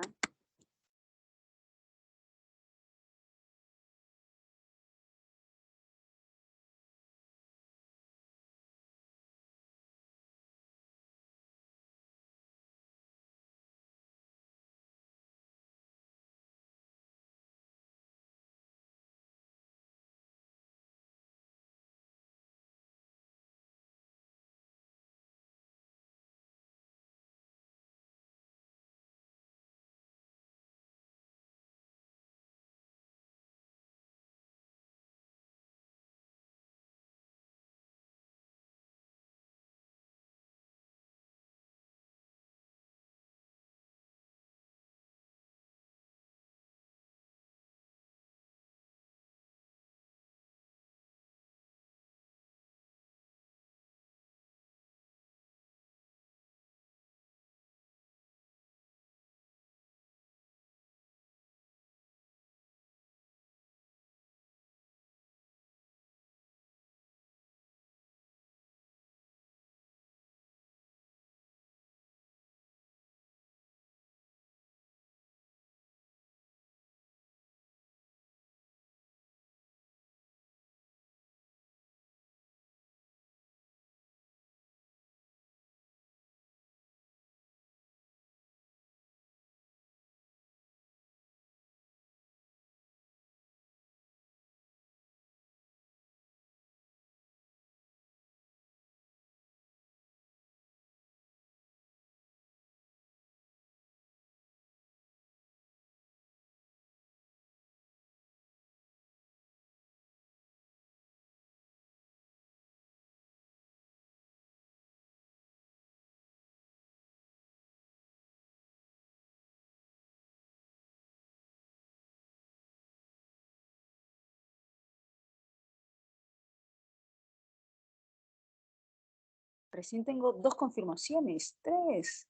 Recién tengo 2 confirmaciones, 3.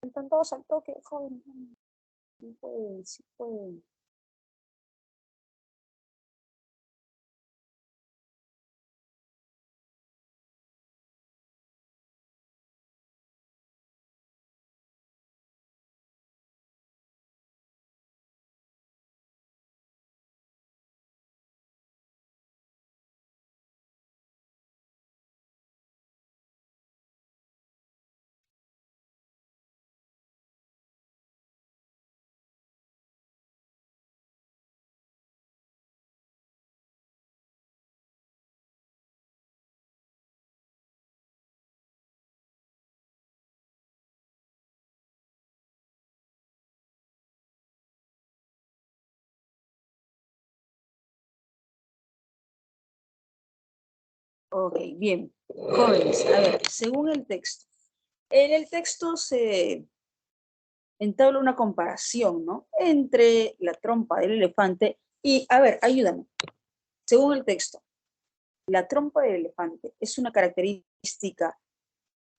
Están todos al toque, joven. Sí pueden, sí pueden. Ok, bien. Jóvenes, a ver, según el texto. En el texto se entabla una comparación, ¿no? Entre la trompa del elefante y, a ver, ayúdame. Según el texto, la trompa del elefante es una característica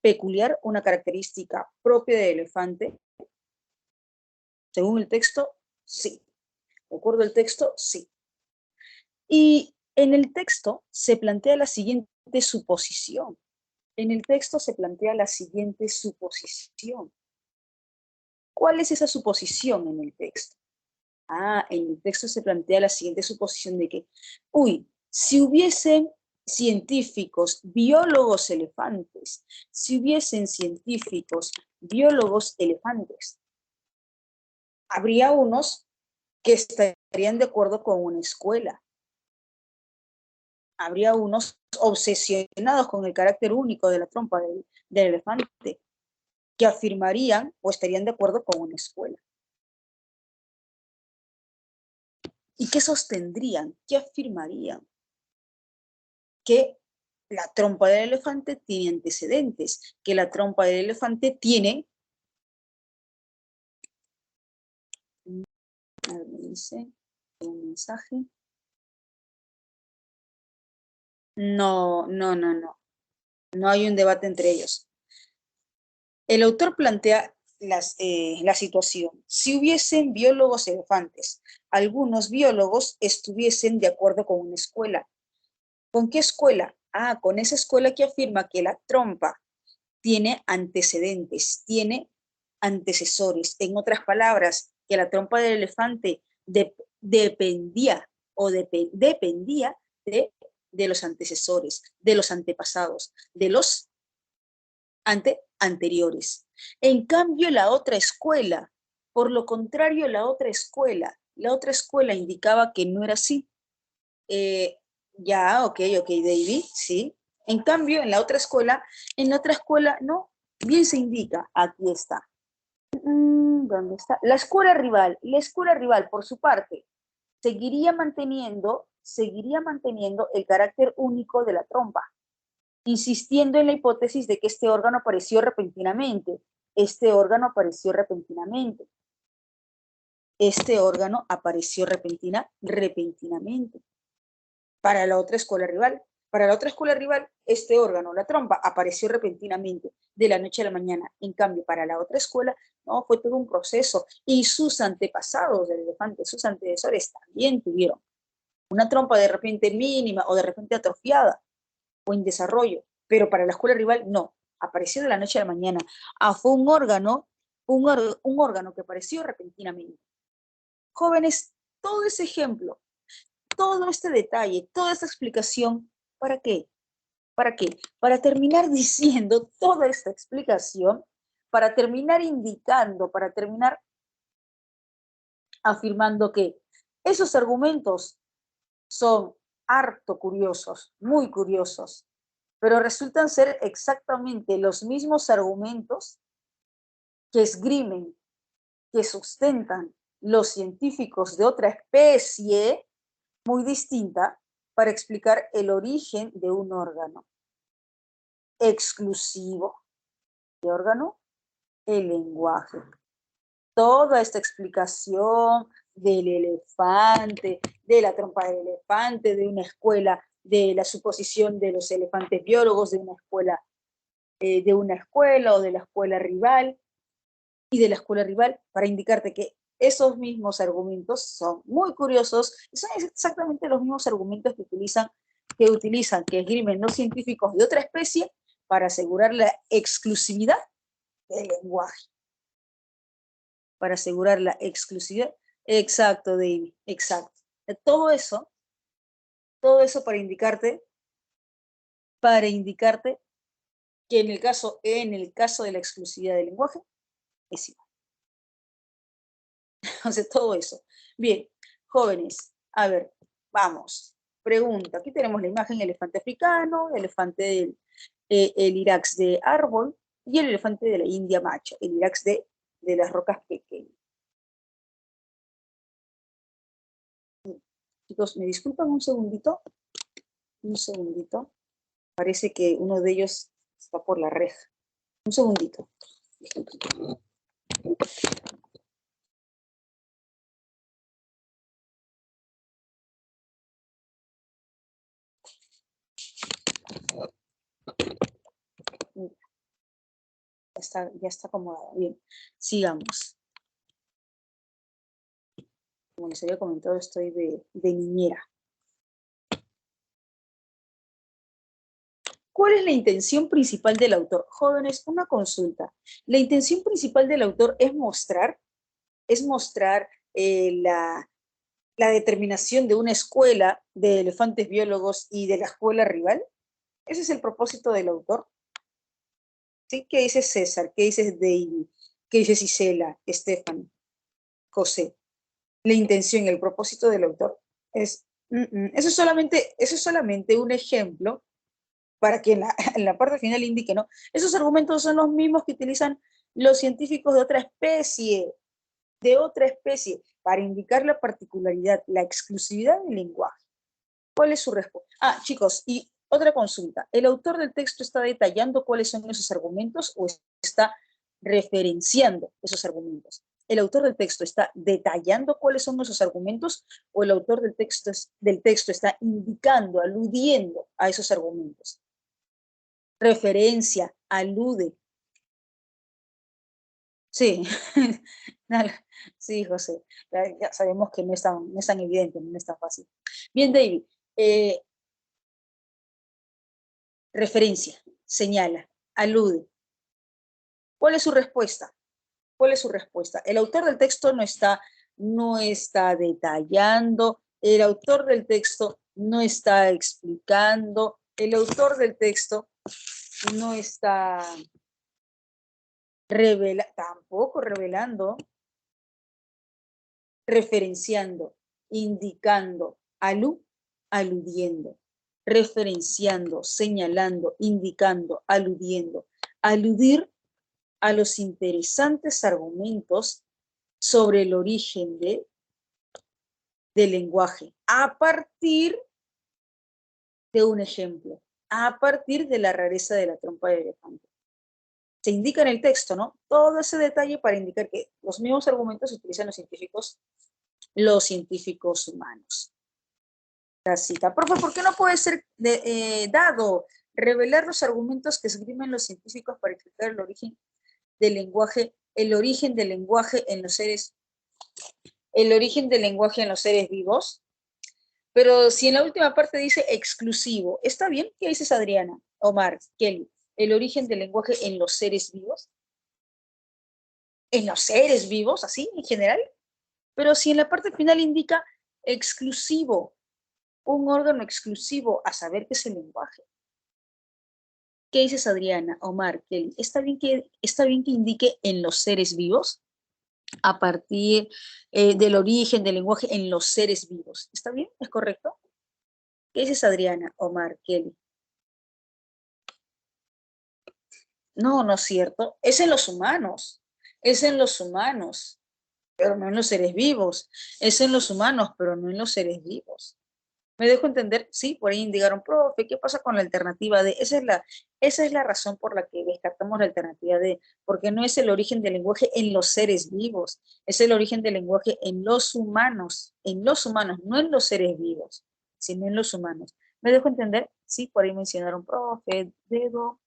peculiar, una característica propia del elefante. Según el texto, sí. ¿De acuerdo al texto? Sí. Y en el texto se plantea la siguiente suposición. En el texto se plantea la siguiente suposición. ¿Cuál es esa suposición en el texto? En el texto se plantea la siguiente suposición de que, si hubiesen científicos, biólogos elefantes, si hubiesen científicos, biólogos elefantes, habría unos que estarían de acuerdo con una escuela. Habría unos obsesionados con el carácter único de la trompa del elefante, que afirmarían o estarían de acuerdo con una escuela. ¿Y qué sostendrían? ¿Qué afirmarían? Que la trompa del elefante tiene antecedentes, que la trompa del elefante tiene, a ver, me dice un mensaje. No, no, no, no. No hay un debate entre ellos. El autor plantea la situación. Si hubiesen biólogos elefantes, algunos biólogos estuviesen de acuerdo con una escuela. ¿Con qué escuela? Ah, con esa escuela que afirma que la trompa tiene antecedentes, tiene antecesores. En otras palabras, que la trompa del elefante dependía o dependía de los antecesores, de los antepasados, de los anteriores. En cambio, la otra escuela, por lo contrario, la otra escuela indicaba que no era así. Ya, ok, David, sí. En cambio, en la otra escuela, no, bien se indica, aquí está. ¿Dónde está? La escuela rival, por su parte, seguiría manteniendo el carácter único de la trompa, insistiendo en la hipótesis de que este órgano apareció repentinamente. Este órgano apareció repentinamente. Este órgano apareció repentinamente. Para la otra escuela rival. Para la otra escuela rival, este órgano, la trompa, apareció repentinamente, de la noche a la mañana. En cambio, para la otra escuela, no, fue todo un proceso. Y sus antepasados del elefante, sus antecesores, también tuvieron una trompa de repente mínima o de repente atrofiada o en desarrollo. Pero para la escuela rival, no. Apareció de la noche a la mañana. Ah, fue un órgano que apareció repentinamente. Jóvenes, todo ese ejemplo, todo este detalle, toda esta explicación, ¿para qué? ¿Para qué? Para terminar diciendo toda esta explicación, para terminar indicando, para terminar afirmando que esos argumentos son harto curiosos, muy curiosos, pero resultan ser exactamente los mismos argumentos que esgrimen, que sustentan los científicos de otra especie muy distinta para explicar el origen de un órgano exclusivo. ¿Qué órgano? El lenguaje. Toda esta explicación del elefante, de la trompa del elefante, de una escuela, de la suposición de los elefantes biólogos, de una escuela o de la escuela rival, y de la escuela rival, para indicarte que esos mismos argumentos son muy curiosos, y son exactamente los mismos argumentos que esgrimen los científicos de otra especie para asegurar la exclusividad del lenguaje, para asegurar la exclusividad. Exacto, David, exacto. Todo eso para indicarte que en el caso de la exclusividad del lenguaje, es igual. Entonces, todo eso. Bien, jóvenes, a ver, vamos. Pregunta, aquí tenemos la imagen elefante africano, elefante el irax de árbol y el elefante de la India macho, el irax de las rocas pequeñas. Chicos, ¿me disculpan un segundito? Un segundito. Parece que uno de ellos está por la reja. Un segundito. Ya está acomodado. Bien, sigamos. Como les había comentado, estoy de niñera. ¿Cuál es la intención principal del autor? Jóvenes, una consulta. La intención principal del autor es mostrar la determinación de una escuela de elefantes biólogos y de la escuela rival. Ese es el propósito del autor. ¿Sí? ¿Qué dice César? ¿Qué dice David? ¿Qué dice Cisela, Stephanie, José? La intención, el propósito del autor es, eso es solamente un ejemplo para que en la parte final indique, ¿no? Esos argumentos son los mismos que utilizan los científicos de otra especie, para indicar la particularidad, la exclusividad del lenguaje. ¿Cuál es su respuesta? Ah, chicos, y otra consulta. ¿El autor del texto está detallando cuáles son esos argumentos o está referenciando esos argumentos? ¿El autor del texto está detallando cuáles son esos argumentos o el autor del texto está indicando, aludiendo a esos argumentos? Referencia, alude. Sí, sí, José. Ya sabemos que no es tan evidente, no es tan fácil. Bien, David. referencia, señala, alude. ¿Cuál es su respuesta? ¿Cuál es su respuesta? El autor del texto no está detallando, el autor del texto no está explicando, el autor del texto no está tampoco revelando, referenciando, indicando, aludiendo, referenciando, señalando, indicando, aludiendo, aludir a los interesantes argumentos sobre el origen del lenguaje, a partir de un ejemplo, a partir de la rareza de la trompa de elefante. Se indica en el texto, ¿no? Todo ese detalle para indicar que los mismos argumentos utilizan los científicos humanos. La cita. Profe, ¿por qué no puede ser dado revelar los argumentos que esgrimen los científicos para explicar el origen del lenguaje en los seres, el origen del lenguaje en los seres vivos? Pero si en la última parte dice exclusivo, ¿está bien? ¿Qué dices, Adriana? Omar, Kelly, el origen del lenguaje en los seres vivos. En los seres vivos, así, en general. Pero si en la parte final indica exclusivo, un órgano exclusivo, a saber qué es el lenguaje. ¿Qué dices, Adriana, Omar, Kelly? ¿Está bien que indique en los seres vivos? A partir del origen del lenguaje en los seres vivos. ¿Está bien? ¿Es correcto? ¿Qué dices, Adriana, Omar, Kelly? No, no es cierto. Es en los humanos. Es en los humanos, pero no en los seres vivos. Es en los humanos, pero no en los seres vivos. ¿Me dejo entender? Sí, por ahí indicaron, profe, ¿qué pasa con la alternativa D? Esa es la razón por la que descartamos la alternativa D, porque no es el origen del lenguaje en los seres vivos, es el origen del lenguaje en los humanos, no en los seres vivos, sino en los humanos. ¿Me dejo entender? Sí, por ahí mencionaron, profe, dedo.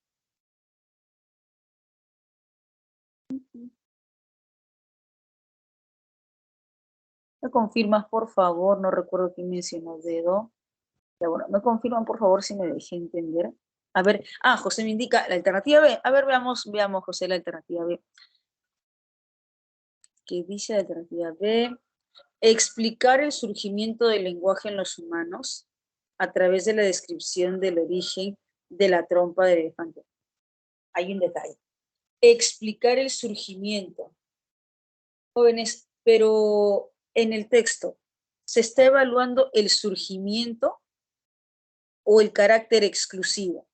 ¿Me confirmas, por favor? No recuerdo quién mencionó dedo. Ya, bueno, ¿me confirman, por favor, si me dejé entender? A ver, José me indica la alternativa B. A ver, veamos, José, la alternativa B. ¿Qué dice la alternativa B? Explicar el surgimiento del lenguaje en los humanos a través de la descripción del origen de la trompa del elefante. Hay un detalle. Explicar el surgimiento. Jóvenes, pero en el texto, ¿se está evaluando el surgimiento o el carácter exclusivo?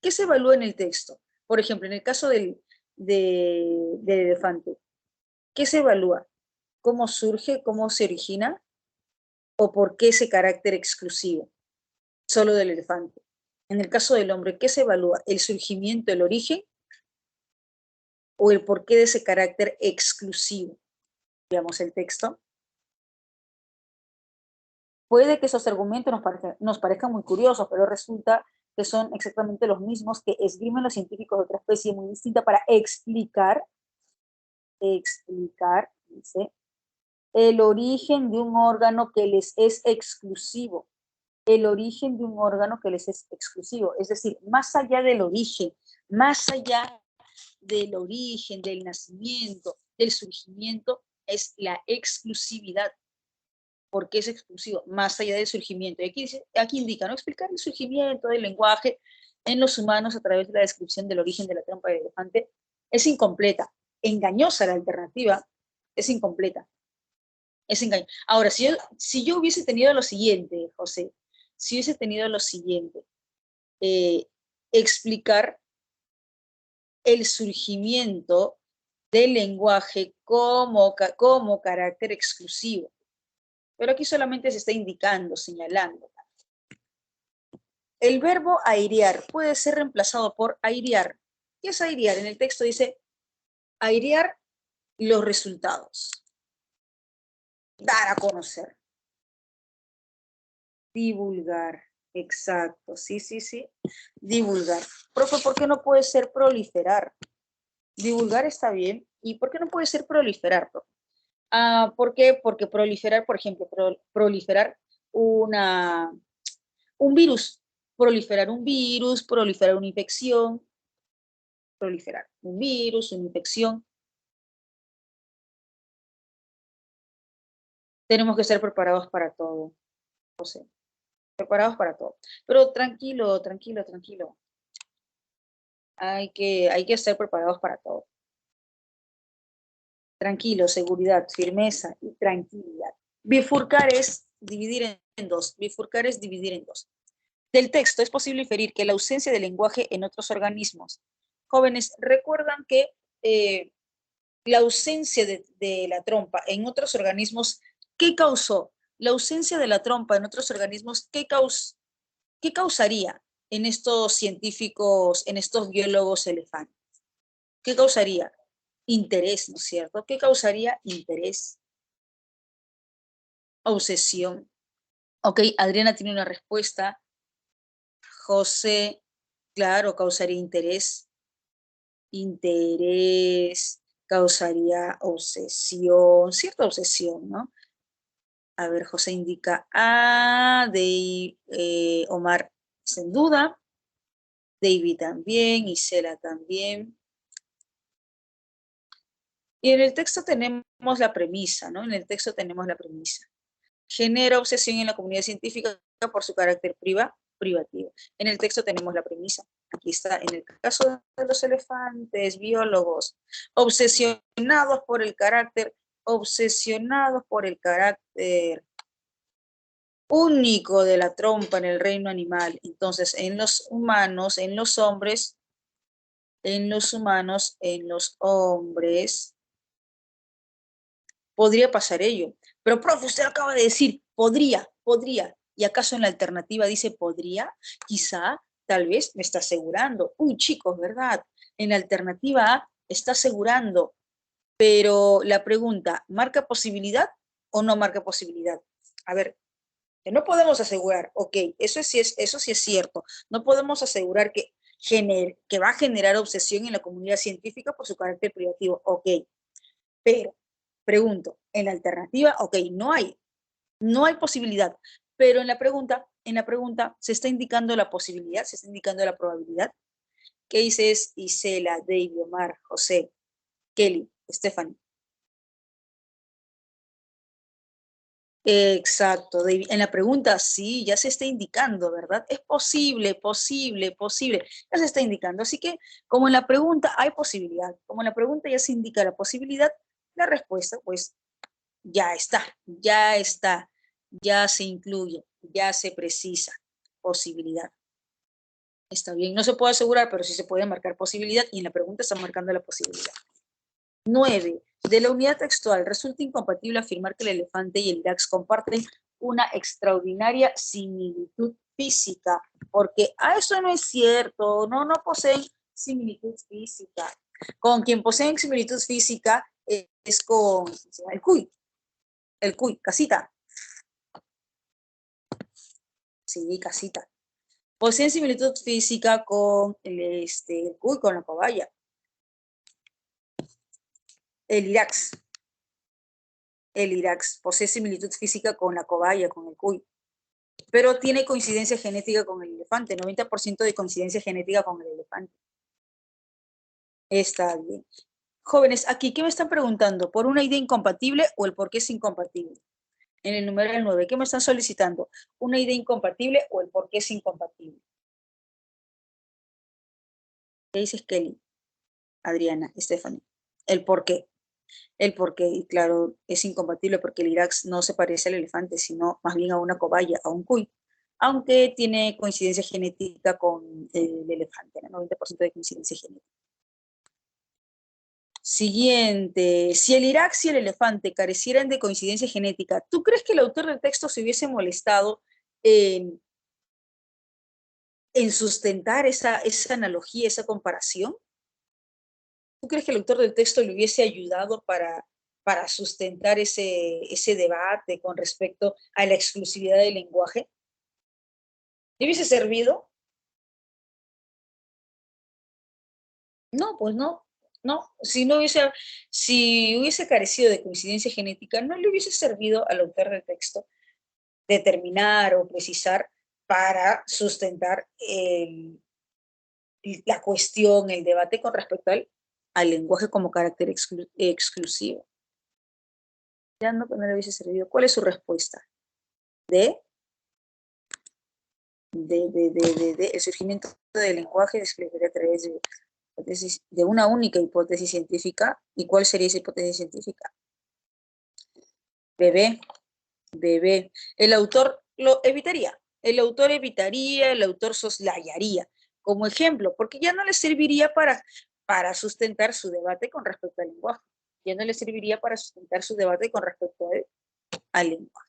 ¿Qué se evalúa en el texto? Por ejemplo, en el caso del elefante, ¿qué se evalúa? ¿Cómo surge, cómo se origina? ¿O por qué ese carácter exclusivo solo del elefante? En el caso del hombre, ¿qué se evalúa? ¿El surgimiento, el origen? ¿O el porqué de ese carácter exclusivo? Veamos el texto. Puede que esos argumentos nos parezcan muy curiosos, pero resulta que son exactamente los mismos que esgrimen los científicos de otra especie muy distinta para explicar, dice, el origen de un órgano que les es exclusivo. El origen de un órgano que les es exclusivo. Es decir, más allá del origen, del nacimiento, del surgimiento, es la exclusividad. ¿Por qué es exclusivo? Más allá del surgimiento. Y aquí indica, ¿no? Explicar el surgimiento del lenguaje en los humanos a través de la descripción del origen de la trompa de elefante es incompleta. Engañosa la alternativa, es incompleta. Es engañosa. Ahora, si yo hubiese tenido lo siguiente, José, si hubiese tenido lo siguiente, explicar el surgimiento del lenguaje como carácter exclusivo. Pero aquí solamente se está indicando, señalando. El verbo airear puede ser reemplazado por airear. ¿Qué es airear? En el texto dice airear los resultados. Dar a conocer. Divulgar. Exacto. Sí. Divulgar. Profe, ¿por qué no puede ser proliferar? Divulgar está bien. ¿Y por qué no puede ser proliferar, profe? ¿Por qué? Porque proliferar, por ejemplo, proliferar un virus. Proliferar un virus, proliferar una infección, proliferar un virus, una infección. Tenemos que estar preparados para todo, José, preparados para todo. Pero tranquilo, tranquilo, tranquilo. Hay que estar preparados para todo. Tranquilo, seguridad, firmeza y tranquilidad. Bifurcar es dividir en dos. Bifurcar es dividir en dos. Del texto es posible inferir que la ausencia de lenguaje en otros organismos. Jóvenes, recuerdan que la ausencia de la trompa en otros organismos, ¿qué causó? La ausencia de la trompa en otros organismos, ¿qué causaría en estos científicos, en estos biólogos elefantes? ¿Qué causaría? Interés, ¿no es cierto? ¿Qué causaría interés? Obsesión. Ok, Adriana tiene una respuesta. José, claro, causaría interés. Interés, causaría obsesión, cierta obsesión, ¿no? A ver, José indica A, de Omar, sin duda. David también, Isela también. Y en el texto tenemos la premisa, ¿no? En el texto tenemos la premisa. Genera obsesión en la comunidad científica por su carácter privativo. En el texto tenemos la premisa. Aquí está, en el caso de los elefantes, biólogos, obsesionados por el carácter único de la trompa en el reino animal. Entonces, en los humanos, en los hombres, en los humanos, en los hombres, podría pasar ello. Pero, profe, usted acaba de decir, podría. ¿Y acaso en la alternativa dice podría? Quizá, tal vez, me está asegurando. Uy, chicos, ¿verdad? En la alternativa A está asegurando. Pero la pregunta, ¿marca posibilidad o no marca posibilidad? A ver, que no podemos asegurar, ok, eso sí es cierto. No podemos asegurar que va a generar obsesión en la comunidad científica por su carácter privativo, ok. Pero, pregunto, en la alternativa, ok, no hay posibilidad, pero en la pregunta se está indicando la posibilidad, se está indicando la probabilidad. ¿Qué dices, Isela, David, Omar, José, Kelly, Stephanie? Exacto, David. En la pregunta sí, ya se está indicando, ¿verdad? Es posible, ya se está indicando. Así que como en la pregunta hay posibilidad, como en la pregunta ya se indica la posibilidad, la respuesta pues ya está, ya se incluye, ya se precisa posibilidad. Está bien, no se puede asegurar, pero sí se puede marcar posibilidad y en la pregunta está marcando la posibilidad. 9. De la unidad textual, resulta incompatible afirmar que el elefante y el Irax comparten una extraordinaria similitud física, porque eso no es cierto, no poseen similitud física. Con quien poseen similitud física es con el cuy, casita. Sí, casita. Poseen similitud física con el cuy, con la cobaya. El Irax. El Irax posee similitud física con la cobaya, con el cuy, pero tiene coincidencia genética con el elefante, 90% de coincidencia genética con el elefante. Está bien. Jóvenes, aquí, ¿qué me están preguntando? ¿Por una idea incompatible o el por qué es incompatible? En el numeral 9, ¿qué me están solicitando? ¿Una idea incompatible o el por qué es incompatible? ¿Qué dices, Kelly? Adriana, Stephanie. El por qué. El por qué, y claro, es incompatible porque el Irax no se parece al elefante, sino más bien a una cobaya, a un cuy, aunque tiene coincidencia genética con el elefante, ¿no? 90% de coincidencia genética. Siguiente, si el Irax y el elefante carecieran de coincidencia genética, ¿tú crees que el autor del texto se hubiese molestado en, en sustentar esa analogía, esa comparación? ¿Tú crees que el autor del texto le hubiese ayudado para sustentar ese debate con respecto a la exclusividad del lenguaje? ¿Le hubiese servido? No, pues no. Si hubiese carecido de coincidencia genética, no le hubiese servido al autor del texto determinar o precisar para sustentar la cuestión, el debate con respecto al lenguaje como carácter exclusivo. Ya no que no le hubiese servido. ¿Cuál es su respuesta? De el surgimiento del lenguaje describiría a través de una única hipótesis científica. ¿Y cuál sería esa hipótesis científica? Bebé, bebé. El autor lo evitaría. El autor evitaría, el autor soslayaría como ejemplo, porque ya no le serviría para sustentar su debate con respecto al lenguaje. Ya no le serviría para sustentar su debate con respecto al lenguaje.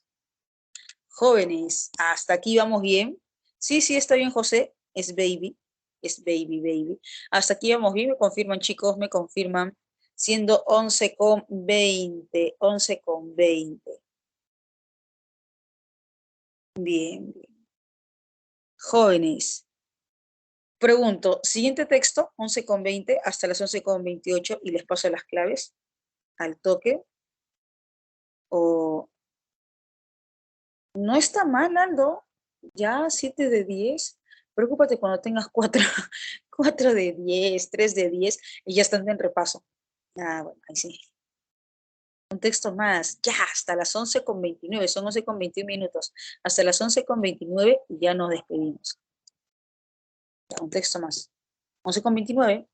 Jóvenes, hasta aquí vamos bien. Sí, sí, está bien, José. Es baby. Es baby, baby. Hasta aquí vamos bien. Me confirman, chicos, me confirman. Siendo 11:20. 11:20. Bien, bien. Jóvenes. Pregunto, siguiente texto, 11:20 hasta las 11:28 y les paso las claves al toque. O no está mal, Aldo. Ya 7 de 10. Preocúpate cuando tengas 4, 4 de 10, 3 de 10 y ya están en repaso. Ah, bueno, ahí sí. Un texto más, ya, hasta las 11:29, son 11:21 minutos. Hasta las 11:29 y ya nos despedimos. Ya, un texto más. 11:29.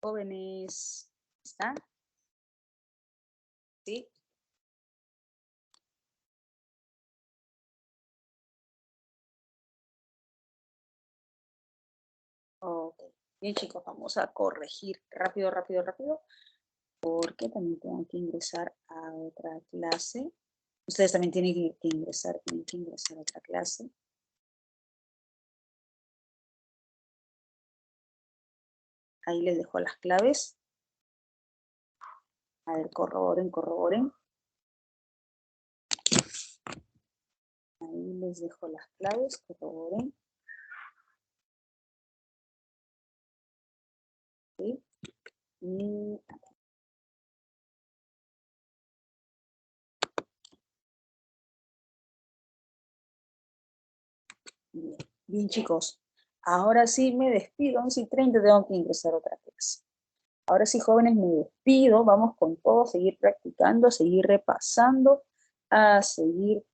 Jóvenes, ¿están? ¿Sí? Ok. Bien, chicos, vamos a corregir rápido, rápido, rápido, porque también tengo que ingresar a otra clase. Ustedes también tienen que ingresar a otra clase. Ahí les dejo las claves. A ver, corroboren, corroboren. Ahí les dejo las claves, corroboren. ¿Sí? Y bien, bien, chicos. Ahora sí me despido, 11:30 tengo que ingresar a otra clase. Ahora sí, jóvenes, me despido. Vamos con todo, a seguir practicando, a seguir repasando, a seguir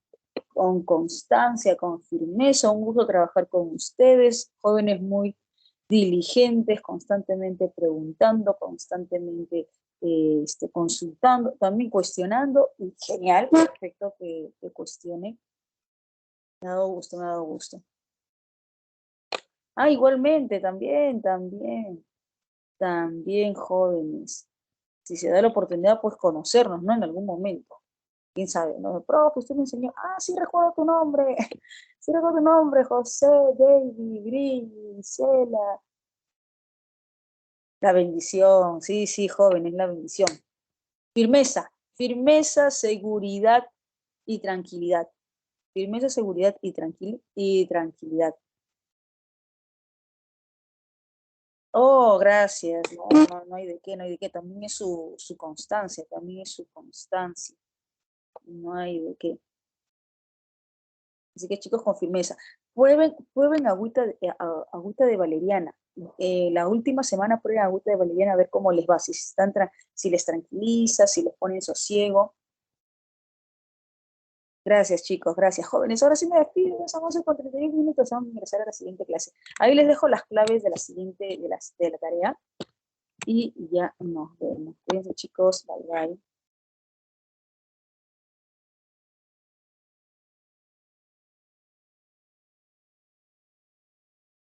con constancia, con firmeza. Un gusto trabajar con ustedes, jóvenes muy diligentes, constantemente preguntando, constantemente consultando, también cuestionando. Y genial, perfecto que cuestione. Me ha dado gusto, me ha dado gusto. Ah, igualmente, también jóvenes. Si se da la oportunidad, pues conocernos, ¿no? En algún momento. Quién sabe, ¿no? Profe, usted me enseñó, sí recuerdo tu nombre, sí recuerdo tu nombre, José, David, Brilli, Ciela. La bendición, sí, sí, joven, es la bendición. Firmeza, firmeza, seguridad y tranquilidad. Firmeza, seguridad y tranquilidad. Oh, gracias. No, no, no hay de qué, no hay de qué. También es su constancia, también es su constancia. No hay de qué. Así que chicos, con firmeza. Prueben agüita de valeriana. La última semana prueben agüita de valeriana a ver cómo les va, si les tranquiliza, si les pone en sosiego. Gracias, chicos, gracias, jóvenes. Ahora sí me despido, son 11:31 minutos, vamos a ingresar a la siguiente clase. Ahí les dejo las claves de la siguiente, de la tarea, y ya nos vemos. Cuídense, chicos, bye, bye.